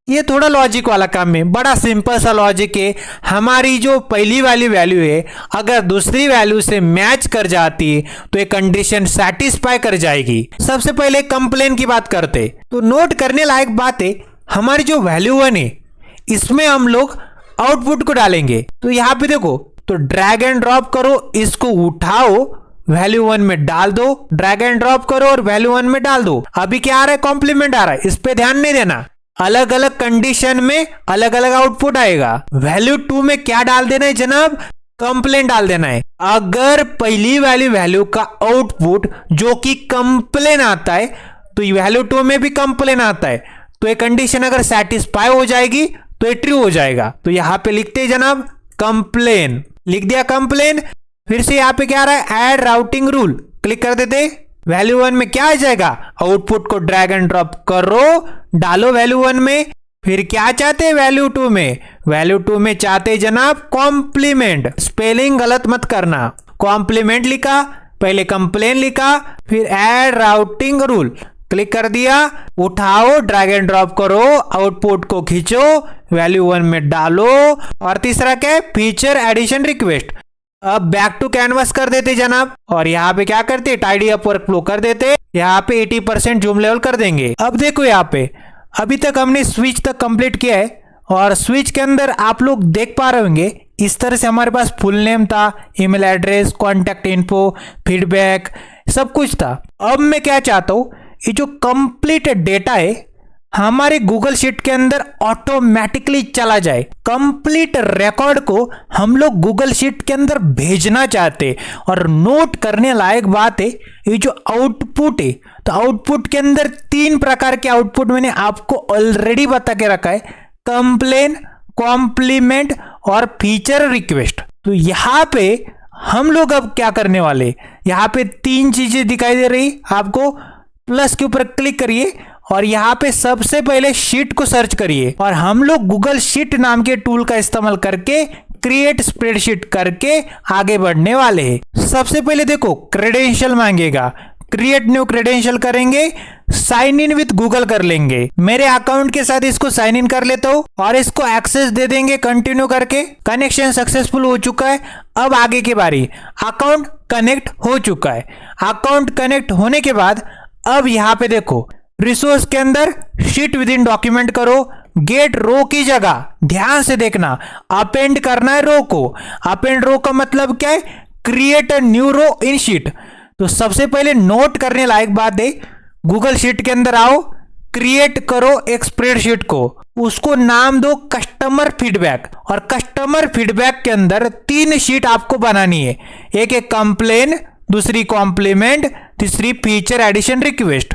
ये थोड़ा लॉजिक वाला काम है, बड़ा सिंपल सा लॉजिक है। हमारी जो पहली वाली वैल्यू है अगर दूसरी वैल्यू से मैच कर जाती तो ये कंडीशन सेटिस्फाई कर जाएगी। सबसे पहले कंप्लेन की बात करते तो नोट करने लायक बात है, हमारी जो वैल्यू 1 है इसमें हम लोग आउटपुट को डालेंगे। तो यहाँ पे देखो, तो ड्रैग एंड ड्रॉप करो, इसको उठाओ, वैल्यू 1 में डाल दो, ड्रैग एंड ड्रॉप करो और वैल्यू 1 में डाल दो। अभी क्या आ रहा है? कॉम्प्लीमेंट आ रहा है। इस पे ध्यान नहीं देना, अलग अलग कंडीशन में अलग अलग आउटपुट आएगा। वैल्यू 2 में क्या डाल देना है जनाब? कंप्लेन डाल देना है। अगर पहली वाली वैल्यू का आउटपुट जो कि कंप्लेन आता है तो वैल्यू 2 में भी कंप्लेन आता है, तो ये कंडीशन अगर सेटिस्फाई हो जाएगी तो ये ट्रू हो जाएगा। तो यहां पे लिखते हैं जनाब कंप्लेन, लिख दिया कंप्लेन। फिर से यहाँ पे क्या आ रहा है? ऐड राउटिंग रूल, क्लिक कर देते। वैल्यू 1 में क्या आ जाएगा? आउटपुट को ड्रैग एंड ड्रॉप करो, डालो वैल्यू 1 में। फिर क्या चाहते हैं वैल्यू 2 में? वैल्यू 2 में चाहते जनाब कॉम्प्लीमेंट। स्पेलिंग गलत मत करना, कॉम्प्लीमेंट लिखा, पहले कंप्लेन लिखा, फिर ऐड राउटिंग रूल, क्लिक कर दिया। उठाओ, ड्रैग एंड ड्रॉप करो, आउटपुट को खींचो, वैल्यू 1 में डालो। और तीसरा क्या है? Feature addition request. अब बैक टू कैनवस कर देते जनाब, और यहाँ पे क्या करते? टाइडी अप वर्क फ्लो कर देते। यहाँ पे 80% जूम लेवल कर देंगे। अब देखो यहाँ पे अभी तक हमने स्विच तक कंप्लीट किया है, और स्विच के अंदर आप लोग देख पा रहे होंगे इस तरह से हमारे पास फुल नेम था, email address, contact info, feedback, सब कुछ था। अब मैं क्या चाहता हूँ, ये जो कंप्लीट डेटा है हमारे गूगल शीट के अंदर ऑटोमेटिकली चला जाए। कंप्लीट रिकॉर्ड को हम लोग गूगल शीट के अंदर भेजना चाहते। और नोट करने लायक बात है, ये जो आउटपुट है, तो आउटपुट के अंदर 3 प्रकार के आउटपुट मैंने आपको ऑलरेडी बता के रखा है, कंप्लेन, कॉम्प्लीमेंट और फीचर रिक्वेस्ट। तो यहाँ पे हम लोग अब क्या करने वाले, यहाँ पे 3 चीजें दिखाई दे रही आपको। प्लस के ऊपर क्लिक करिए और यहाँ पे सबसे पहले शीट को सर्च करिए, और हम लोग गूगल शीट नाम के टूल का इस्तेमाल करके क्रिएट स्प्रेडशीट करके आगे बढ़ने वाले हैं। सबसे पहले देखो क्रेडेंशियल मांगेगा, क्रिएट न्यू क्रेडेंशियल करेंगे, साइन इन विथ गूगल कर लेंगे। मेरे अकाउंट के साथ इसको साइन इन कर लेता हूं और इसको एक्सेस दे देंगे कंटिन्यू करके। कनेक्शन सक्सेसफुल हो चुका है। अब आगे की बारी, अकाउंट कनेक्ट हो चुका है। अकाउंट कनेक्ट होने के बाद अब यहां पे देखो रिसोर्स के अंदर शीट विद इन डॉक्यूमेंट करो, गेट रो की जगह ध्यान से देखना अपेंड करना है रो को। अपेंड रो का मतलब क्या है, create a new row in sheet. तो सबसे पहले नोट करने लायक बात है, गूगल शीट के अंदर आओ, क्रिएट करो एक स्प्रेडशीट को, उसको नाम दो कस्टमर फीडबैक। और कस्टमर फीडबैक के अंदर 3 शीट आपको बनानी है, एक कंप्लेन, दूसरी कॉम्प्लीमेंट, तीसरी फीचर एडिशन रिक्वेस्ट।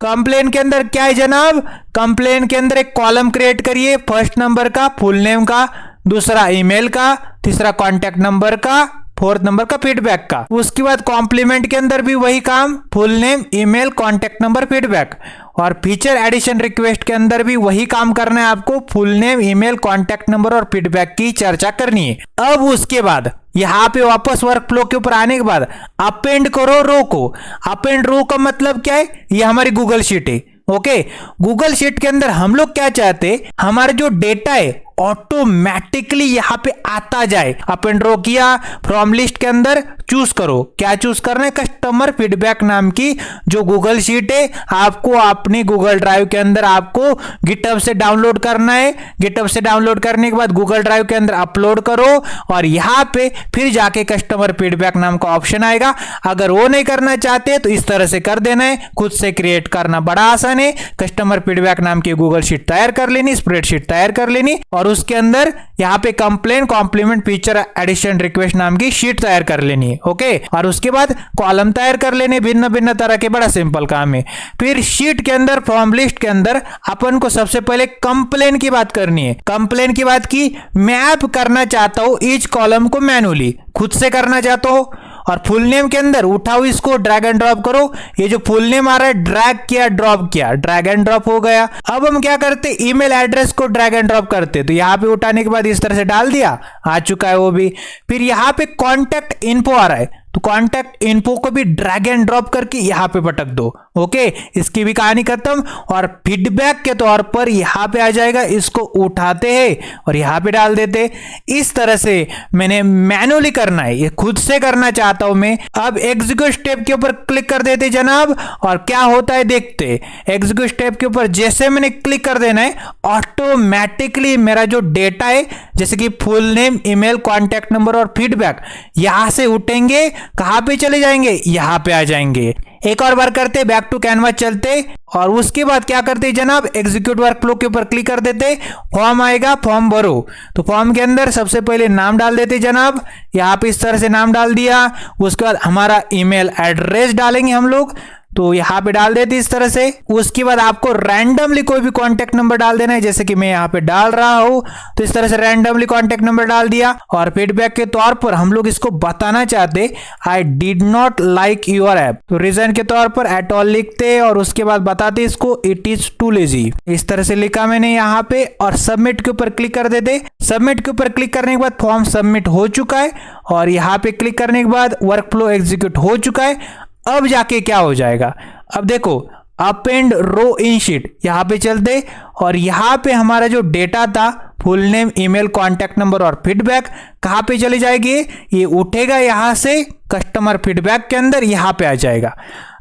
कंप्लेन के अंदर क्या है जनाब, कंप्लेन के अंदर एक कॉलम क्रिएट करिए, फर्स्ट नंबर का, फुल नेम का, दूसरा ईमेल का, तीसरा कॉन्टैक्ट नंबर का, फोर्थ नंबर का फीडबैक का। उसके बाद कॉम्प्लीमेंट के अंदर भी वही काम, full name, email, contact number, feedback. और फीचर एडिशन रिक्वेस्ट के अंदर भी वही काम करना है आपको, full name, email, contact number और फीडबैक की चर्चा करनी है। अब उसके बाद यहां पे वापस वर्क फ्लो के ऊपर आने के बाद अपेंड करो रो को। अपेंड रो का मतलब क्या है, ये हमारी गूगल शीट है। ओके, गूगल शीट के अंदर हम लोग क्या चाहते हैं, हमारा जो डेटा है ऑटोमेटिकली यहां पे आता जाए। अपेंड रो किया, फ्रॉम लिस्ट के अंदर चूज करो, क्या चूज करना है, कस्टमर फीडबैक नाम की जो गूगल शीट है आपको अपनी गूगल ड्राइव के अंदर आपको गिटहब से डाउनलोड करना है। गिटहब से डाउनलोड करने के बाद गूगल ड्राइव के अंदर अपलोड करो और यहां पे फिर जाके कस्टमर फीडबैक नाम का ऑप्शन आएगा। अगर वो नहीं करना चाहते तो इस तरह से कर देना है, खुद से क्रिएट करना बड़ा आसान है। कस्टमर फीडबैक नाम की गूगल शीट तैयार कर लेनी, स्प्रेडशीट तैयार कर लेनी और उसके अंदर यहां पे complain, compliment, feature addition request नाम की शीट तैयार कर लेनी है। ओके, और उसके बाद कॉलम तैयार कर लेने, भिन्न भिन्न तरह के, बड़ा सिंपल काम है। फिर शीट के अंदर फॉर्म लिस्ट के अंदर अपन को सबसे पहले कंप्लेन की बात करनी है। कंप्लेन की बात की, मैप करना चाहता हूं ईच कॉलम को मैनुअली, खुद से करना चाहता हूं। और फुल नेम के अंदर उठाओ, इसको ड्रैग एंड ड्रॉप करो। ये जो फुल नेम आ रहा है ड्रैग किया, ड्रॉप किया, ड्रैग एंड ड्रॉप हो गया। अब हम क्या करते, ईमेल एड्रेस को ड्रैग एंड ड्रॉप करते, तो यहां पे उठाने के बाद इस तरह से डाल दिया, आ चुका है वो भी। फिर यहां पे कॉन्टैक्ट इन्फो आ रहा है, तो कॉन्टैक्ट इन्फो को भी ड्रैग एंड ड्रॉप करके यहां पे पटक दो। ओके, इसकी भी कहानी खत्म। और फीडबैक के तौर पर यहां पे आ जाएगा, इसको उठाते हैं और यहां पे डाल देते। इस तरह से मैंने मैनुअली करना है, ये खुद से करना चाहता हूं मैं। अब एग्जीक्यूट स्टेप के ऊपर क्लिक कर देते जनाब, और क्या होता है देखते। एग्जीक्यूट स्टेप के ऊपर जैसे मैंने क्लिक कर देना है, ऑटोमेटिकली मेरा जो डेटा है जैसे कि full name, email, contact number और फीडबैक यहां से उठेंगे, कहां पे चले जाएंगे, यहां पे आ जाएंगे। एक और बार करते, बैक टू कैनवास चलते और उसके बाद क्या करते जनाब, एग्जीक्यूट वर्क फ्लो के ऊपर क्लिक कर देते, फॉर्म आएगा, फॉर्म भरो। तो फॉर्म के अंदर सबसे पहले नाम डाल देते जनाब, यहां पे इस तरह से नाम डाल दिया। उसके बाद हमारा ईमेल एड्रेस डालेंगे हम लोग, तो यहां पे डाल देते इस तरह से। उसके बाद आपको रैंडमली कोई भी कॉन्टैक्ट नंबर डाल देना है, जैसे कि मैं यहां पे डाल रहा हूं, तो इस तरह से रैंडमली कॉन्टैक्ट नंबर डाल दिया। और फीडबैक के तौर पर हम लोग इसको बताना चाहते, I did not like your app, तो रीजन के तौर पर एट ऑल लिखते और उसके बाद बताते इसको इट इज टू लेजी, इस तरह से लिखा मैंने यहां पे। और सबमिट के ऊपर क्लिक कर देते। सबमिट के ऊपर क्लिक करने के बाद फॉर्म सबमिट हो चुका है और यहां पे क्लिक करने के बाद वर्क फ्लो एग्जीक्यूट हो चुका है। अब जाके क्या हो जाएगा, अब देखो अपेंड रो इन शीट, यहां पे चलते और यहां पे हमारा जो डेटा था full name, email, contact number और फीडबैक कहां पे चले जाएगी, ये उठेगा यहां से कस्टमर फीडबैक के अंदर, यहां पे आ जाएगा।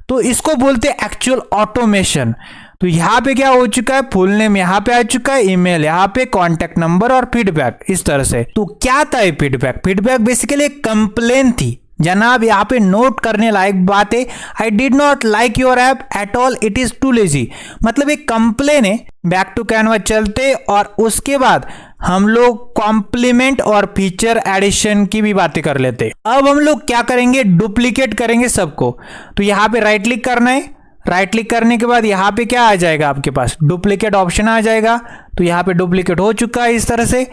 तो इसको बोलते हैं एक्चुअल ऑटोमेशन। तो यहां पे क्या हो चुका है, फुल नेम यहां पे आ चुका है, ईमेल यहां पे, कॉन्टैक्ट नंबर और फीडबैक इस तरह से। तो क्या था ये फीडबैक, फीडबैक बेसिकली एक कंप्लेन थी जनाब। यहाँ पे नोट करने लायक बात है, I did not like your app at all, it is too lazy, मतलब एक कंप्लेन है। बैक टू कैनवास चलते और उसके बाद हम लोग कॉम्प्लीमेंट और फीचर एडिशन की भी बातें कर लेते। अब हम लोग क्या करेंगे, डुप्लीकेट करेंगे सबको। तो यहाँ पे राइट क्लिक करना है, राइट क्लिक करने के बाद यहाँ पे क्या आ जाएगा, आपके पास डुप्लीकेट ऑप्शन आ जाएगा। तो यहाँ पे डुप्लीकेट हो चुका है इस तरह से।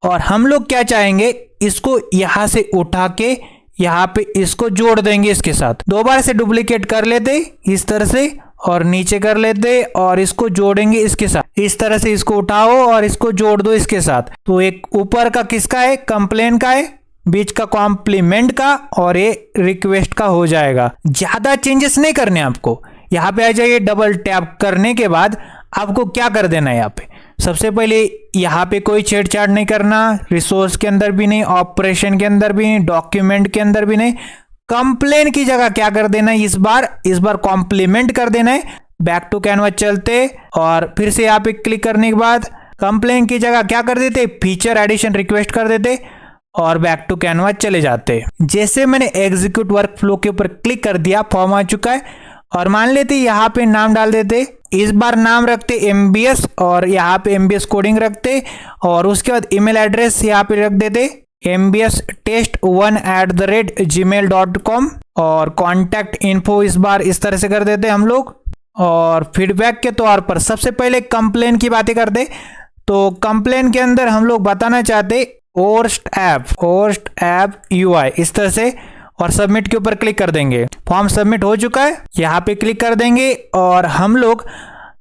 और हम लोग क्या चाहेंगे, इसको यहां से उठा के यहां पे इसको जोड़ देंगे इसके साथ। दोबारा से डुप्लीकेट कर लेते इस तरह से और नीचे कर लेते और इसको जोड़ेंगे इसके साथ। इस तरह से इसको उठाओ और इसको जोड़ दो इसके साथ। तो एक ऊपर का किसका है, कंप्लेन का है, बीच का कॉम्प्लीमेंट का और ये रिक्वेस्ट का हो जाएगा। ज्यादा चेंजेस नहीं करने आपको। यहाँ पे आ जाइए, डबल टैप करने के बाद आपको क्या कर देना है, यहाँ पे सबसे पहले यहाँ पे कोई छेड़छाड़ नहीं करना, रिसोर्स के अंदर भी नहीं, ऑपरेशन के अंदर भी नहीं, डॉक्यूमेंट के अंदर भी नहीं। कंप्लेन की जगह क्या कर देना है, इस बार कॉम्प्लीमेंट कर देना है। बैक टू कैनवास चलते और फिर से यहाँ पे क्लिक करने के बाद कंप्लेन की जगह क्या कर देते, फीचर एडिशन रिक्वेस्ट कर देते और बैक टू कैनवास चले जाते। जैसे मैंने एग्जीक्यूट वर्क फ्लो के ऊपर क्लिक कर दिया, फॉर्म आ चुका है। और मान लेते यहाँ पे नाम डाल देते, इस बार नाम रखते MBS और यहाँ पे MBS कोडिंग रखते और उसके बाद ईमेल एड्रेस यहाँ पे रख देते mbstest1@gmail.com और कॉन्टैक्ट इन्फो इस बार इस तरह से कर देते हम लोग। और फीडबैक के तौर पर सबसे पहले कंप्लेन की बातें करते। तो कंप्लेन के अंदर हम लोग बताना चाहते ओर्स्ट ऐप UI इस तरह से, और सबमिट के ऊपर क्लिक कर देंगे। फॉर्म सबमिट हो चुका है, यहाँ पे क्लिक कर देंगे और हम लोग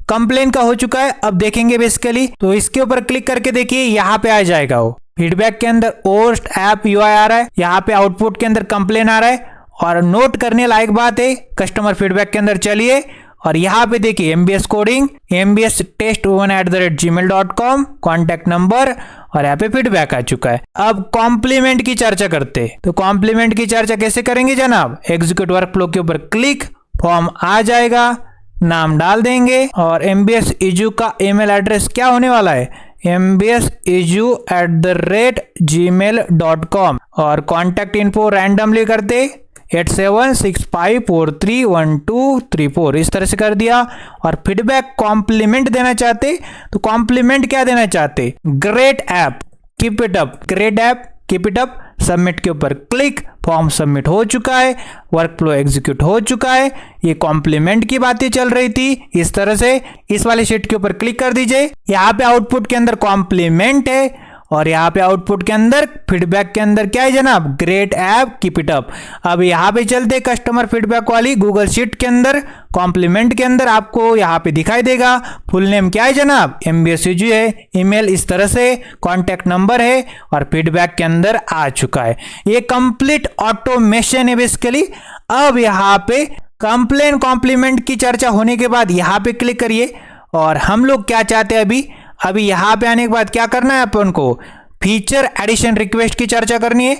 कंप्लेन का हो चुका है। अब देखेंगे बेसिकली, तो इसके ऊपर क्लिक करके देखिए यहाँ पे आ जाएगा वो फीडबैक के अंदर ओर्स्ट ऐप UI आ रहा है, यहाँ पे आउटपुट के अंदर कंप्लेन आ रहा है। और नोट करने लायक बात है, कस्टमर फीडबैक के अंदर चलिए और यहाँ पे देखिए MBS coding, mbstest1@gmail.com, contact number और यहाँ पे फीडबैक आ चुका है। अब कॉम्प्लीमेंट की चर्चा करते। तो कॉम्प्लीमेंट की चर्चा कैसे करेंगे जनाब, एग्जीक्यूट वर्क फ्लो के ऊपर क्लिक, फॉर्म आ जाएगा, नाम डाल देंगे और MBS इजू का ईमेल एड्रेस क्या होने वाला है, mbsiju@gmail.com और कॉन्टैक्ट इन्फो रैंडमली करते 8765431234 इस तरह से कर दिया। और फीडबैक कॉम्प्लीमेंट देना चाहते तो कॉम्प्लीमेंट क्या देना चाहते, great app, keep it up, great app, keep it up. Submit के ऊपर क्लिक, फॉर्म सबमिट हो चुका है, वर्क फ्लो एग्जीक्यूट हो चुका है। ये कॉम्प्लीमेंट की बातें चल रही थी इस तरह से। इस वाले शीट के ऊपर क्लिक कर दीजिए, यहाँ पे आउटपुट के अंदर कॉम्प्लीमेंट है और यहाँ पे आउटपुट के अंदर फीडबैक के अंदर क्या है जनाब, great app, keep it up. अब यहाँ पे चलते कस्टमर फीडबैक वाली गूगल शीट के अंदर, कॉम्प्लीमेंट के अंदर आपको यहाँ पे दिखाई देगा फुल नेम क्या है जनाब, MBS इजू है, ईमेल इस तरह से, कॉन्टैक्ट नंबर है और फीडबैक के अंदर आ चुका है। ये कंप्लीट ऑटोमेशन है बेसिकली। अब यहाँ पे कंप्लेन कॉम्प्लीमेंट की चर्चा होने के बाद यहाँ पे क्लिक करिए और हम लोग क्या चाहते हैं अभी यहाँ पे आने के बाद क्या करना है अपन को, फीचर एडिशन रिक्वेस्ट की चर्चा करनी है।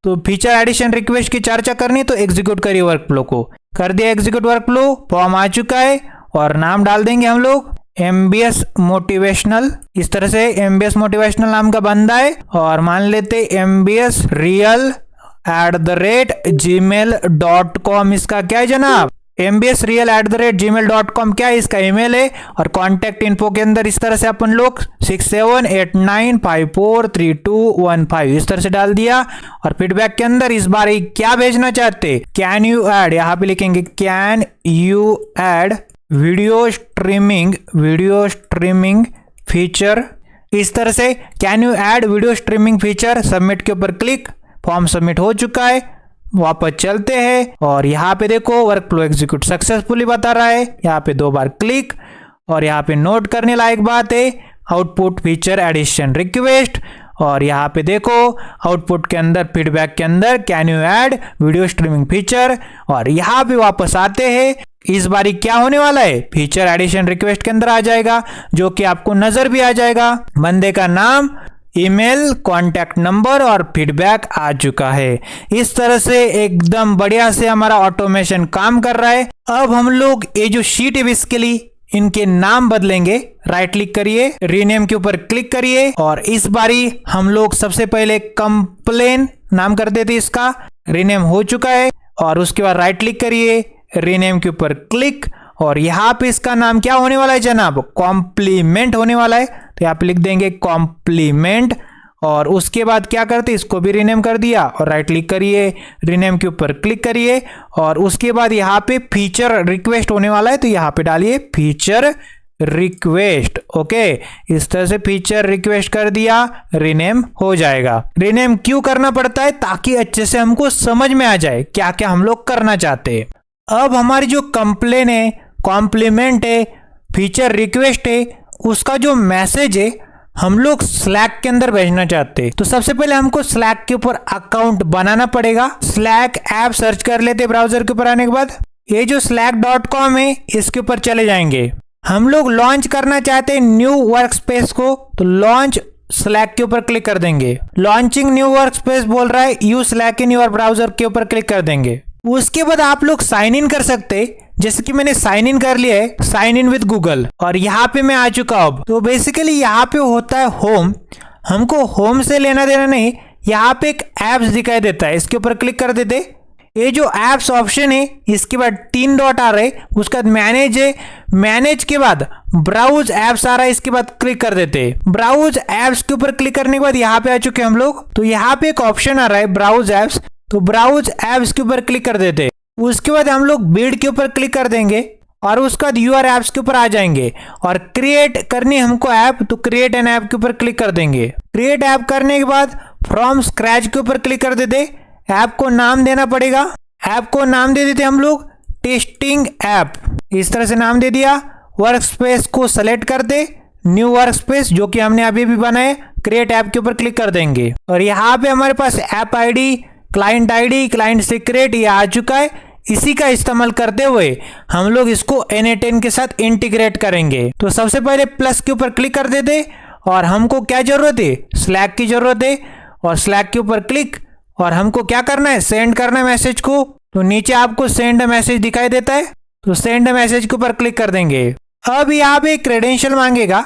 तो फीचर एडिशन रिक्वेस्ट की चर्चा करनी है तो एग्जीक्यूट करिए वर्क फ्लो को, कर दिया एग्जीक्यूट वर्क फ्लो, फॉर्म आ चुका है और नाम डाल देंगे हम लोग MBS मोटिवेशनल इस तरह से, MBS मोटिवेशनल नाम का बंदा है और मान लेते MBS real@gmail.com इसका क्या है जनाब, MBS real@gmail.com क्या है इसका ईमेल है। और कॉन्टैक्ट इन्फो के अंदर इस तरह से अपन लोग 6789543215 इस तरह से डाल दिया। और फीडबैक के अंदर इस बार क्या भेजना चाहते, कैन यू ऐड, यहाँ पे लिखेंगे can you add video streaming feature इस तरह से, can you add video streaming feature. Submit के ऊपर क्लिक, फॉर्म सबमिट हो चुका है। वापस चलते हैं और यहाँ पे देखो वर्क फ्लो एग्जीक्यूट सक्सेसफुली बता रहा है। यहाँ पे 2 बार क्लिक और यहाँ पे नोट करने लायक बात है आउटपुट फीचर एडिशन रिक्वेस्ट। और यहाँ पे देखो आउटपुट के अंदर फीडबैक के अंदर can you add video streaming feature. और यहाँ पे वापस आते हैं, इस बारी क्या होने वाला है, फीचर एडिशन रिक्वेस्ट के अंदर आ जाएगा जो कि आपको नजर भी आ जाएगा, बंदे का नाम, ईमेल, कॉन्टैक्ट नंबर और फीडबैक आ चुका है। इस तरह से एकदम बढ़िया से हमारा ऑटोमेशन काम कर रहा है। अब हम लोग ये जो शीट है बेसिकली इनके नाम बदलेंगे। राइट क्लिक करिए, रीनेम के ऊपर क्लिक करिए और इस बारी हम लोग सबसे पहले कंप्लेन नाम कर देते, इसका रीनेम हो चुका है। और उसके बाद राइट क्लिक करिए, रीनेम के ऊपर क्लिक और यहाँ पे इसका नाम क्या होने वाला है जनाब, कॉम्प्लीमेंट होने वाला है। तो यहाँ पे लिख देंगे कॉम्प्लीमेंट और उसके बाद क्या करते, इसको भी रीनेम कर दिया और राइट क्लिक करिए, रीनेम के ऊपर क्लिक करिए। और उसके बाद यहाँ पे फीचर रिक्वेस्ट होने वाला है तो यहाँ पे डालिए फीचर रिक्वेस्ट। ओके, इस तरह से फीचर रिक्वेस्ट कर दिया, रीनेम हो जाएगा। रीनेम क्यों करना पड़ता है, ताकि अच्छे से हमको समझ में आ जाए क्या क्या हम लोग करना चाहते हैं। अब हमारी जो कंप्लेन है कॉम्प्लीमेंट है, फीचर रिक्वेस्ट है, उसका जो मैसेज है हम लोग स्लैक के अंदर भेजना चाहते हैं। तो सबसे पहले हमको स्लैक के ऊपर अकाउंट बनाना पड़ेगा। स्लैक ऐप सर्च कर लेते ब्राउजर के ऊपर आने के बाद ये जो slack.com है इसके ऊपर चले जाएंगे। हम लोग लॉन्च करना चाहते हैं न्यू वर्कस्पेस को, तो लॉन्च स्लैक के ऊपर क्लिक कर देंगे। लॉन्चिंग न्यू वर्कस्पेस बोल रहा है, you slack in your browser के ऊपर क्लिक कर देंगे। उसके बाद आप लोग साइन इन कर सकते हैं, जैसे कि मैंने साइन इन कर लिया है, साइन इन विद गूगल, और यहाँ पे मैं आ चुका हूं। तो बेसिकली यहाँ पे होता है होम, हमको होम से लेना देना नहीं, यहाँ पे एक एप्स दिखाई देता है, इसके ऊपर क्लिक कर देते। ये जो एप्स ऑप्शन है इसके बाद 3 डॉट आ रहे, उसके बाद मैनेज है, मैनेज के बाद ब्राउज एप्स आ रहा है, इसके बाद क्लिक कर देते। ब्राउज एप्स के ऊपर क्लिक करने के बाद यहाँ पे आ चुके हम लोग। तो यहाँ पे एक ऑप्शन आ रहा है ब्राउज एप्स, तो ब्राउज एप्स के ऊपर क्लिक कर देते। उसके बाद हम लोग बिल्ड के ऊपर क्लिक कर देंगे और उसके बाद यूआर एप्स के ऊपर आ जाएंगे और क्रिएट करनी हमको ऐप, तो क्रिएट एन ऐप के ऊपर क्लिक कर देंगे। क्रिएट ऐप करने के बाद फ्रॉम स्क्रैच के ऊपर क्लिक कर देते। ऐप को नाम देना पड़ेगा, ऐप को नाम दे देते हम लोग टेस्टिंग ऐप, इस तरह से नाम दे दिया। वर्क स्पेस को सेलेक्ट करते, न्यू वर्क स्पेस जो कि हमने अभी भी बनाए, क्रिएट ऐप के ऊपर क्लिक कर देंगे और यहाँ पे हमारे पास ऐप आईडी, क्लाइंट सीक्रेट ये आ चुका है। इसी का इस्तेमाल करते हुए हम लोग इसको N8N के साथ इंटीग्रेट करेंगे। तो सबसे पहले प्लस के ऊपर क्लिक कर देते और हमको क्या जरूरत है, स्लैक की जरूरत है, और स्लैक के ऊपर क्लिक और हमको क्या करना है, सेंड करना है मैसेज को। तो नीचे आपको सेंड मैसेज दिखाई देता है, तो सेंड मैसेज के ऊपर क्लिक कर देंगे। अब यहाँ पे क्रेडेंशियल मांगेगा,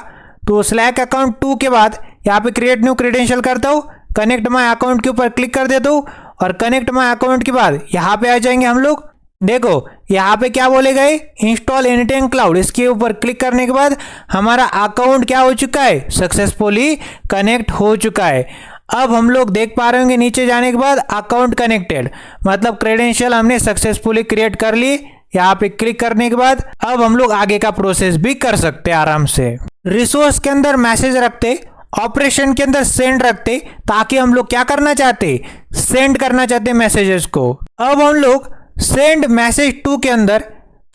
तो स्लैक अकाउंट 2 के बाद यहाँ पे क्रिएट न्यू क्रेडेंशियल करता हूँ, कनेक्ट माई अकाउंट के ऊपर क्लिक कर देता हूँ और कनेक्ट माई अकाउंट के बाद यहाँ पे आ जाएंगे हम लोग। देखो यहाँ पे क्या बोलेगा, इंस्टॉल N8N क्लाउड, इसके ऊपर क्लिक करने के बाद हमारा अकाउंट क्या हो चुका है, सक्सेसफुली कनेक्ट हो चुका है। अब हम लोग देख पा रहे होंगे नीचे जाने के बाद अकाउंट कनेक्टेड, मतलब क्रेडेंशियल हमने सक्सेसफुली क्रिएट कर ली। यहाँ पे क्लिक करने के बाद अब हम लोग आगे का प्रोसेस भी कर सकते हैं आराम से। रिसोर्स के अंदर मैसेज रखते, ऑपरेशन के अंदर सेंड रखते, ताकि हम लोग क्या करना चाहते, सेंड करना चाहते मैसेजेस को। अब हम लोग सेंड मैसेज टू के अंदर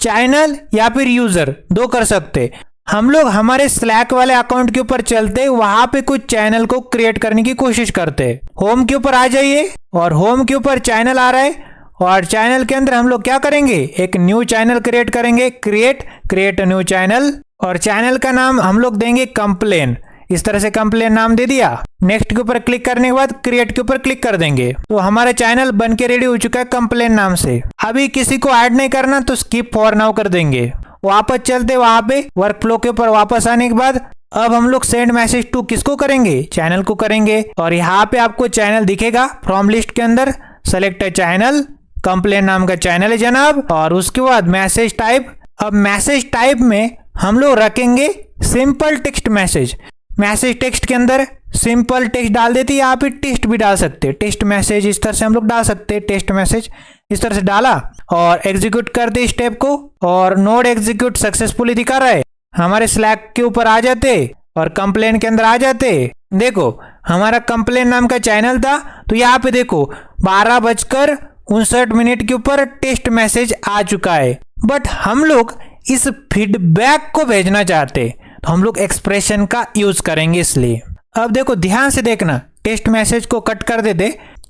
चैनल या फिर यूजर 2 कर सकते। हम लोग हमारे स्लैक वाले अकाउंट के ऊपर चलते, वहां पे कुछ चैनल को क्रिएट करने की कोशिश करते। होम के ऊपर आ जाइए और होम के ऊपर चैनल आ रहा है और चैनल के अंदर हम लोग क्या करेंगे, एक न्यू चैनल क्रिएट करेंगे, क्रिएट न्यू चैनल, और चैनल का नाम हम लोग देंगे कंप्लेन, इस तरह से कंप्लेन नाम दे दिया। नेक्स्ट के ऊपर क्लिक करने के बाद क्रिएट के ऊपर क्लिक कर देंगे। तो हमारा चैनल बन के रेडी हो चुका है कंप्लेन नाम से। अभी किसी को ऐड नहीं करना तो स्किप फॉर नाउ कर देंगे। वापस चलते वहां पे वर्क फ्लो के ऊपर वापस आने के बाद अब हम लोग सेंड मैसेज टू किसको करेंगे, चैनल को करेंगे। और यहाँ पे आपको चैनल दिखेगा फ्रॉम लिस्ट के अंदर, सेलेक्ट चैनल, कंप्लेन नाम का चैनल है जनाब। और उसके बाद मैसेज टाइप, अब मैसेज टाइप में हम लोग रखेंगे simple text message. Message text के अंदर सिंपल टेक्स्ट डाल देते, यहाँ पे टेक्स्ट भी डाल सकते, टेक्स्ट मैसेज इस तरह से हम लोग डाल सकते, टेक्स्ट मैसेज इस तरह से डाला और एग्जीक्यूट कर दे स्टेप को, और नोड एग्जीक्यूट सक्सेसफुली दिखा रहा है। हमारे स्लैक के ऊपर आ जाते और कंप्लेन के अंदर आ जाते। देखो हमारा कंप्लेन नाम का चैनल था, तो यहाँ पे देखो 12:59 के ऊपर टेक्स्ट मैसेज आ चुका है। बट हम लोग इस फीडबैक को भेजना चाहते, तो हम लोग एक्सप्रेशन का यूज करेंगे इसलिए। अब देखो ध्यान से देखना, टेक्स्ट मैसेज को कट कर देते,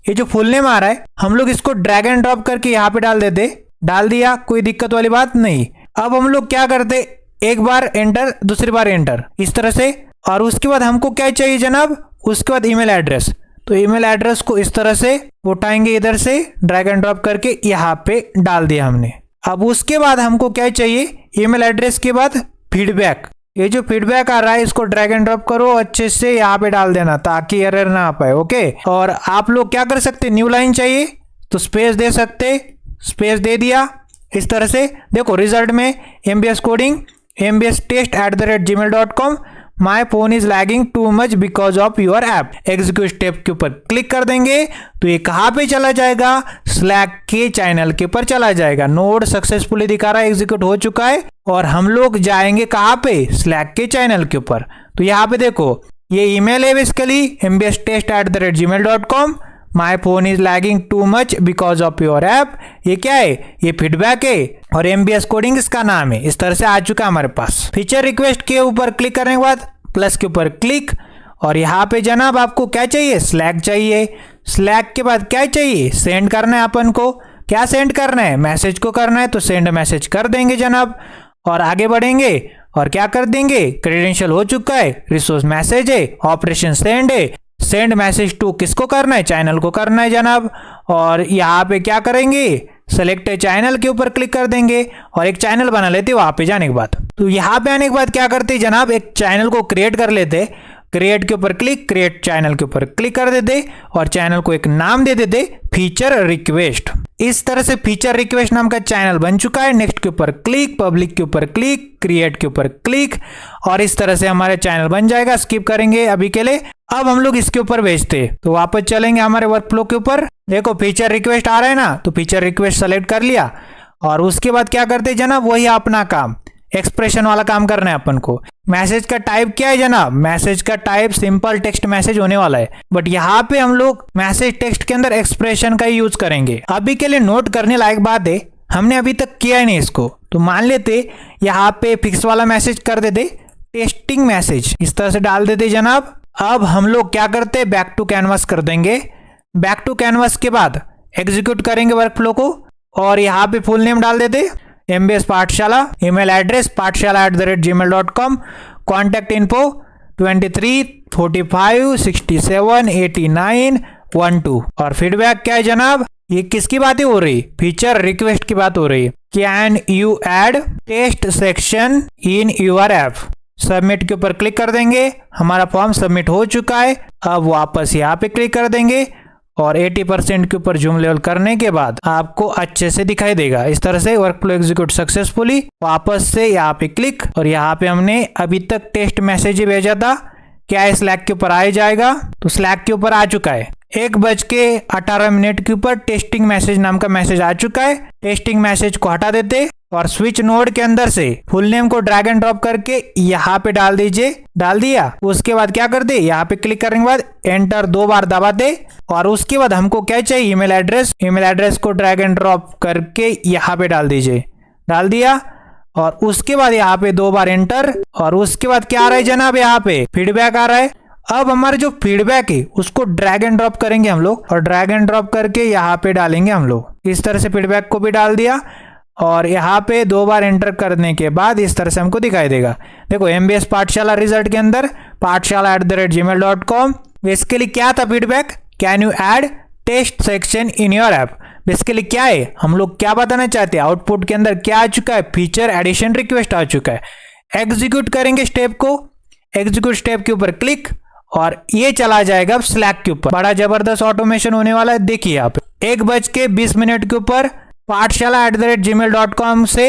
ये जो फुल नेम आ रहा है हम लोग इसको ड्रैग एंड ड्रॉप करके यहाँ पे डाल देते, डाल दिया, कोई दिक्कत वाली बात नहीं। अब हम लोग क्या करते, एक बार एंटर, दूसरी बार एंटर, इस तरह से। और उसके बाद हमको क्या चाहिए जनाब, उसके बाद ईमेल एड्रेस, तो ईमेल एड्रेस को इस तरह से उठाएंगे, इधर से ड्रैग एंड ड्रॉप करके यहाँ पे डाल दिया हमने। अब उसके बाद हमको क्या चाहिए, ईमेल एड्रेस के बाद फीडबैक, ये जो फीडबैक आ रहा है इसको ड्रैग एंड ड्रॉप करो अच्छे से, यहाँ पे डाल देना ताकि एरर ना आ पाए। ओके, और आप लोग क्या कर सकते, न्यू लाइन चाहिए तो स्पेस दे सकते, स्पेस दे दिया इस तरह से। देखो रिजल्ट में MBS coding mbstest@gmail.com, my phone is lagging too much because of your app, execute step के ऊपर क्लिक कर देंगे तो ये कहाँ पे चला जाएगा, स्लैक के चैनल के ऊपर चला जाएगा। नोड सक्सेसफुली दिखा रहा है, एग्जीक्यूट हो चुका है और हम लोग जाएंगे कहाँ पे, स्लैक के चैनल के ऊपर। तो यहाँ पे देखो ये ईमेल है basically mbstest@gmail.com, my phone is lagging too much because of your app. ये क्या है, ये फीडबैक है और MBS कोडिंग इसका नाम है। इस तरह से आ चुका है हमारे पास। फीचर रिक्वेस्ट के ऊपर क्लिक करने के बाद प्लस के ऊपर क्लिक, और यहाँ पे जनाब आपको क्या चाहिए, स्लैक चाहिए। स्लैक के बाद क्या चाहिए, सेंड करना है अपन को। क्या सेंड करना है, मैसेज को करना है, तो सेंड मैसेज कर देंगे जनाब और आगे बढ़ेंगे और क्या कर देंगे, क्रेडेंशियल हो चुका है, रिसोर्स मैसेज है, ऑपरेशन सेंड है। सेंड मैसेज टू किसको करना है, चैनल को करना है जनाब। और यहाँ पे क्या करेंगे, सेलेक्ट चैनल के ऊपर क्लिक कर देंगे और एक चैनल बना लेते वहां पे जाने के बाद। तो यहाँ पे आने के बाद क्या करते जनाब, एक चैनल को क्रिएट कर लेते। क्रिएट के ऊपर क्लिक, क्रिएट चैनल के ऊपर क्लिक कर देते और चैनल को एक नाम दे देते, फीचर रिक्वेस्ट। इस तरह से फीचर रिक्वेस्ट नाम का चैनल बन चुका है। नेक्स्ट के ऊपर क्लिक, पब्लिक के ऊपर क्लिक, क्रिएट के ऊपर क्लिक, और इस तरह से हमारे चैनल बन जाएगा। स्किप करेंगे अभी के लिए। अब हम लोग इसके ऊपर भेजते, तो वापस चलेंगे हमारे वर्क फ्लो के ऊपर। देखो फीचर रिक्वेस्ट आ रहा है ना, तो फीचर रिक्वेस्ट सेलेक्ट कर लिया और उसके बाद क्या करते जनाब, वही अपना काम, एक्सप्रेशन वाला काम करना है अपन को। मैसेज का टाइप क्या है जनाब, मैसेज का टाइप सिंपल टेक्स्ट मैसेज होने वाला है, बट यहाँ पे हम लोग मैसेज टेक्स्ट के अंदर एक्सप्रेशन का ही यूज करेंगे। अभी के लिए नोट करने लायक बात है, हमने अभी तक किया ही नहीं इसको, तो मान लेते यहाँ पे फिक्स वाला मैसेज कर देते, टेस्टिंग मैसेज इस तरह से डाल देते जनाब। अब हम लोग क्या करते, बैक टू कैनवास कर देंगे। बैक टू कैनवास के बाद एग्जीक्यूट करेंगे वर्क फ्लो को और यहाँ पे फुल नेम डाल देते, MBS पाठशाला, email address pathshala@gmail.com, contact info 23 45 67 89 12। और फीडबैक क्या है जनाब, ये किसकी बातें हो रही, फीचर रिक्वेस्ट की बात हो रही है। Can you add test section in your app. Submit के ऊपर क्लिक कर देंगे, हमारा फॉर्म सबमिट हो चुका है। अब वापस यहाँ पे क्लिक कर देंगे और 80% के ऊपर जूम लेवल करने के बाद आपको अच्छे से दिखाई देगा। इस तरह से वर्क फ्लो एग्जीक्यूट सक्सेसफुली। वापस से यहाँ पे क्लिक और यहाँ पे हमने अभी तक टेस्ट मैसेज ही भेजा था, क्या स्लैक के ऊपर आ जाएगा, तो स्लैक के ऊपर आ चुका है। 1:18 के ऊपर टेस्टिंग मैसेज नाम का मैसेज आ चुका है। टेस्टिंग मैसेज को हटा देते और स्विच नोड के अंदर से फुल नेम को ड्रैग एंड ड्रॉप करके यहाँ पे डाल दीजिए। डाल दिया, उसके बाद क्या कर दे, यहाँ पे क्लिक करने के बाद एंटर 2 बार दबा दे और उसके बाद हमको क्या चाहिए, ईमेल एड्रेस। ईमेल एड्रेस को ड्रैग एंड ड्रॉप करके यहाँ पे डाल दीजिए। डाल दिया और उसके बाद यहाँ पे 2 बार एंटर और उसके बाद क्या आ रहा है जनाब, यहाँ पे फीडबैक आ रहा है। अब हमारा जो फीडबैक है उसको ड्रैग एंड ड्रॉप करेंगे हम लोग और ड्रैग एंड ड्रॉप करके यहाँ पे डालेंगे हम लोग। इस तरह से फीडबैक को भी डाल दिया और यहाँ पे 2 बार एंटर करने के बाद इस तरह से हमको दिखाई देगा। देखो MBS पाठशाला रिजल्ट के अंदर pathshala@gmail.com। बेसिकली क्या था feedback, can you add test section in your app. Basically क्या है, हम लोग क्या बताना चाहते हैं, आउटपुट के अंदर क्या आ चुका है, फीचर एडिशन रिक्वेस्ट आ चुका है। एग्जीक्यूट करेंगे स्टेप को, एग्जीक्यूट स्टेप के ऊपर क्लिक और ये चला जाएगा अब स्लैक के ऊपर। बड़ा जबरदस्त ऑटोमेशन होने वाला है। देखिए यहाँ पे 1:20 के ऊपर pathshala@gmail.com से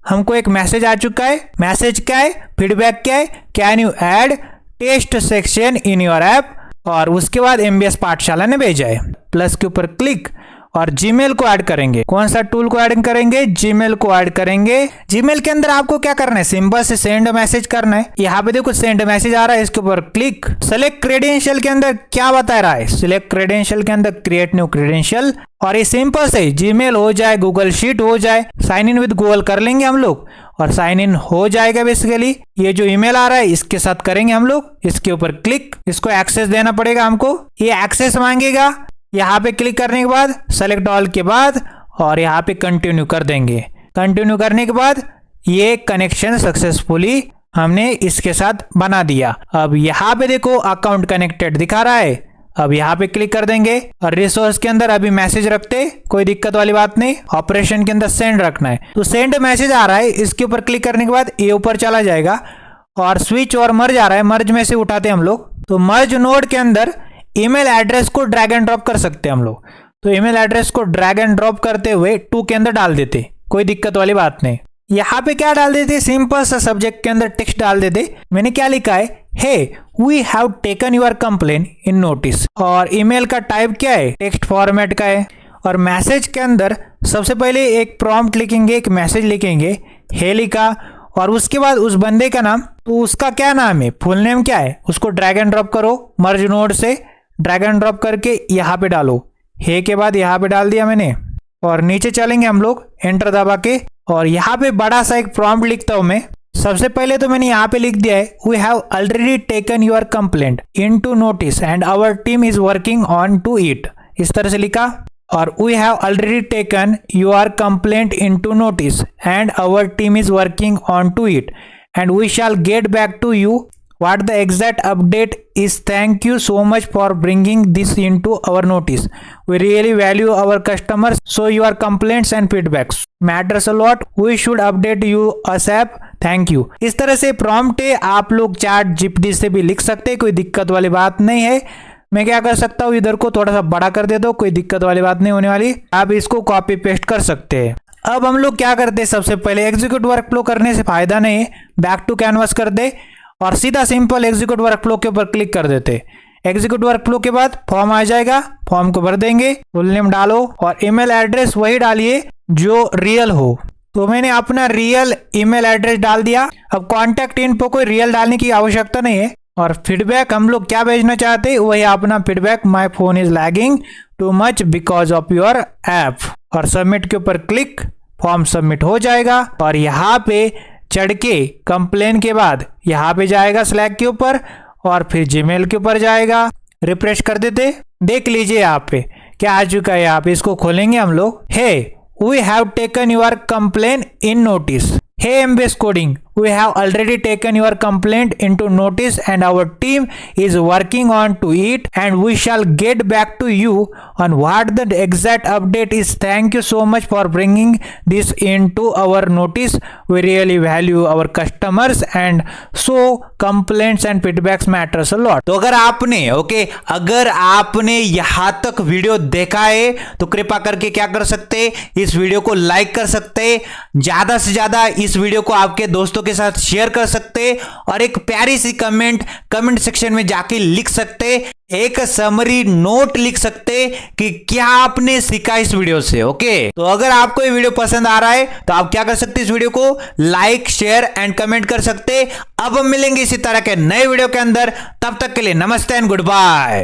हमको एक मैसेज आ चुका है। मैसेज क्या है, फीडबैक क्या है, can you add test section in your app, और उसके बाद MBS पाठशाला ने भेजा है। प्लस के ऊपर क्लिक और जीमेल को ऐड करेंगे। कौन सा टूल को ऐड करेंगे, जीमेल को ऐड करेंगे। जीमेल के अंदर आपको क्या करना है, सिंपल से सेंड मैसेज करना है। यहाँ पे देखो सेंड मैसेज आ रहा है, इसके ऊपर क्लिक। सेलेक्ट क्रेडेंशियल के अंदर क्या बता रहा है, सिलेक्ट क्रेडेंशियल के अंदर क्रिएट न्यू क्रेडेंशियल, और ये सिंपल से जीमेल हो जाए, गूगल शीट हो जाए, साइन इन विद गूगल कर लेंगे हम लोग और साइन इन हो जाएगा। बेसिकली ये जो ईमेल आ रहा है इसके साथ करेंगे हम लोग। इसके ऊपर क्लिक, इसको एक्सेस देना पड़ेगा हमको, ये एक्सेस मांगेगा। यहाँ पे क्लिक करने के बाद सेलेक्ट ऑल के बाद और यहाँ पे कंटिन्यू कर देंगे। कंटिन्यू करने के बाद ये कनेक्शन सक्सेसफुली हमने इसके साथ बना दिया। अब यहाँ पे देखो अकाउंट कनेक्टेड दिखा रहा है। अब यहाँ पे क्लिक कर देंगे और रिसोर्स के अंदर अभी मैसेज रखते, कोई दिक्कत वाली बात नहीं। ऑपरेशन के अंदर सेंड रखना है, तो सेंड मैसेज आ रहा है, इसके ऊपर क्लिक करने के बाद ये ऊपर चला जाएगा और स्विच और मर्ज आ रहा है, मर्ज में से उठाते हम लोग। तो मर्ज नोड के अंदर ईमेल एड्रेस को ड्रैग एंड ड्रॉप कर सकते हैं हम लोग। तो ईमेल एड्रेस को ड्रैग एंड ड्रॉप करते हुए 2 के अंदर डाल देते, कोई दिक्कत वाली बात नहीं। यहाँ पे क्या डाल देते, सिंपल सा सब्जेक्ट के अंदर टेक्स्ट डाल देते। मैंने क्या लिखा है, hey we have taken your complain in notice, और ईमेल का टाइप क्या है, टेक्स्ट फॉर्मेट का है। और मैसेज के अंदर सबसे पहले एक प्रॉम्प्ट लिखेंगे, एक मैसेज लिखेंगे, हे लिखा, और उसके बाद उस बंदे का नाम, तो उसका क्या नाम है, फुल नेम क्या है, उसको ड्रैग एंड ड्रॉप करो। मर्ज नोड से ड्रैग एंड ड्रॉप करके यहाँ पे डालो, हे के बाद यहाँ पे डाल दिया मैंने और नीचे चलेंगे हम लोग एंटर दबा के और यहाँ पे बड़ा सा एक प्रॉम्प्ट लिखता हूँ मैं। सबसे पहले तो मैंने यहाँ पे लिख दिया है we have already taken your complaint into notice and our team is working on to it, इस तरह से लिखा। और we have already taken your complaint into notice and our team is working on to it and we shall get back to you what the exact update is. Thank you so much for bringing this into our notice. We really value our customers, so your complaints and feedbacks matters a lot. We should update you ASAP. Thank you. इस तरह से prompt है, आप लोग chat GPT से भी लिख सकते हैं, कोई दिक्कत वाली बात नहीं है। मैं क्या कर सकता हूँ, इधर को थोड़ा सा बड़ा कर देता हूँ, कोई दिक्कत वाली बात नहीं होने वाली। आप इसको कॉपी पेस्ट कर सकते हैं। अब हम लोग क्या करते हैं, सबसे पहले एग्जीक्यूट वर्कफ्लो करने से फायदा नहीं है, बैक टू कैनवास कर दे और सीधा सिंपल एग्जीक्यूट वर्कफ्लो के ऊपर क्लिक कर देते। एग्जीक्यूट वर्कफ्लो के बाद फॉर्म आ जाएगा, फॉर्म को भर देंगे, फुल नेम डालो और ईमेल एड्रेस वही डालिए जो रियल हो। तो मैंने अपना रियल ईमेल एड्रेस डाल दिया। अब कॉन्टैक्ट इन्फो कोई रियल डालने की आवश्यकता नहीं है। और फीडबैक हम लोग क्या भेजना चाहते हैं, वही अपना feedback, my phone is lagging too much because of your app. और सबमिट के ऊपर क्लिक, फॉर्म सबमिट हो जाएगा। और यहाँ पे चढ़ के कंप्लेन के बाद यहाँ पे जाएगा स्लैक के ऊपर और फिर जीमेल के ऊपर जाएगा। रिफ्रेश कर देते, देख लीजिए यहाँ पे क्या आ चुका है। यहाँ पे इसको खोलेंगे हम लोग। Hey we have taken your complain in notice. Hey MBS coding, we have already taken your complaint into notice and our team is working on to it and we shall get back to you on what the exact update is. Thank you so much for bringing this into our notice. We really value our customers and so complaints and feedbacks matters a lot. तो अगर आपने यहाँ तक video देखा है तो कृपया करके क्या कर सकते, इस वीडियो को लाइक कर सकते, ज्यादा से ज्यादा इस वीडियो को आपके दोस्तों के साथ शेयर कर सकते और एक प्यारी सी कमेंट सेक्शन में जाके लिख सकते, एक समरी नोट लिख सकते कि क्या आपने सीखा इस वीडियो से। ओके, तो अगर आपको ये वीडियो पसंद आ रहा है तो आप क्या कर सकते, इस वीडियो को लाइक शेयर एंड कमेंट कर सकते। अब हम मिलेंगे इसी तरह के नए वीडियो के अंदर, तब तक के लिए नमस्ते एंड गुड बाय।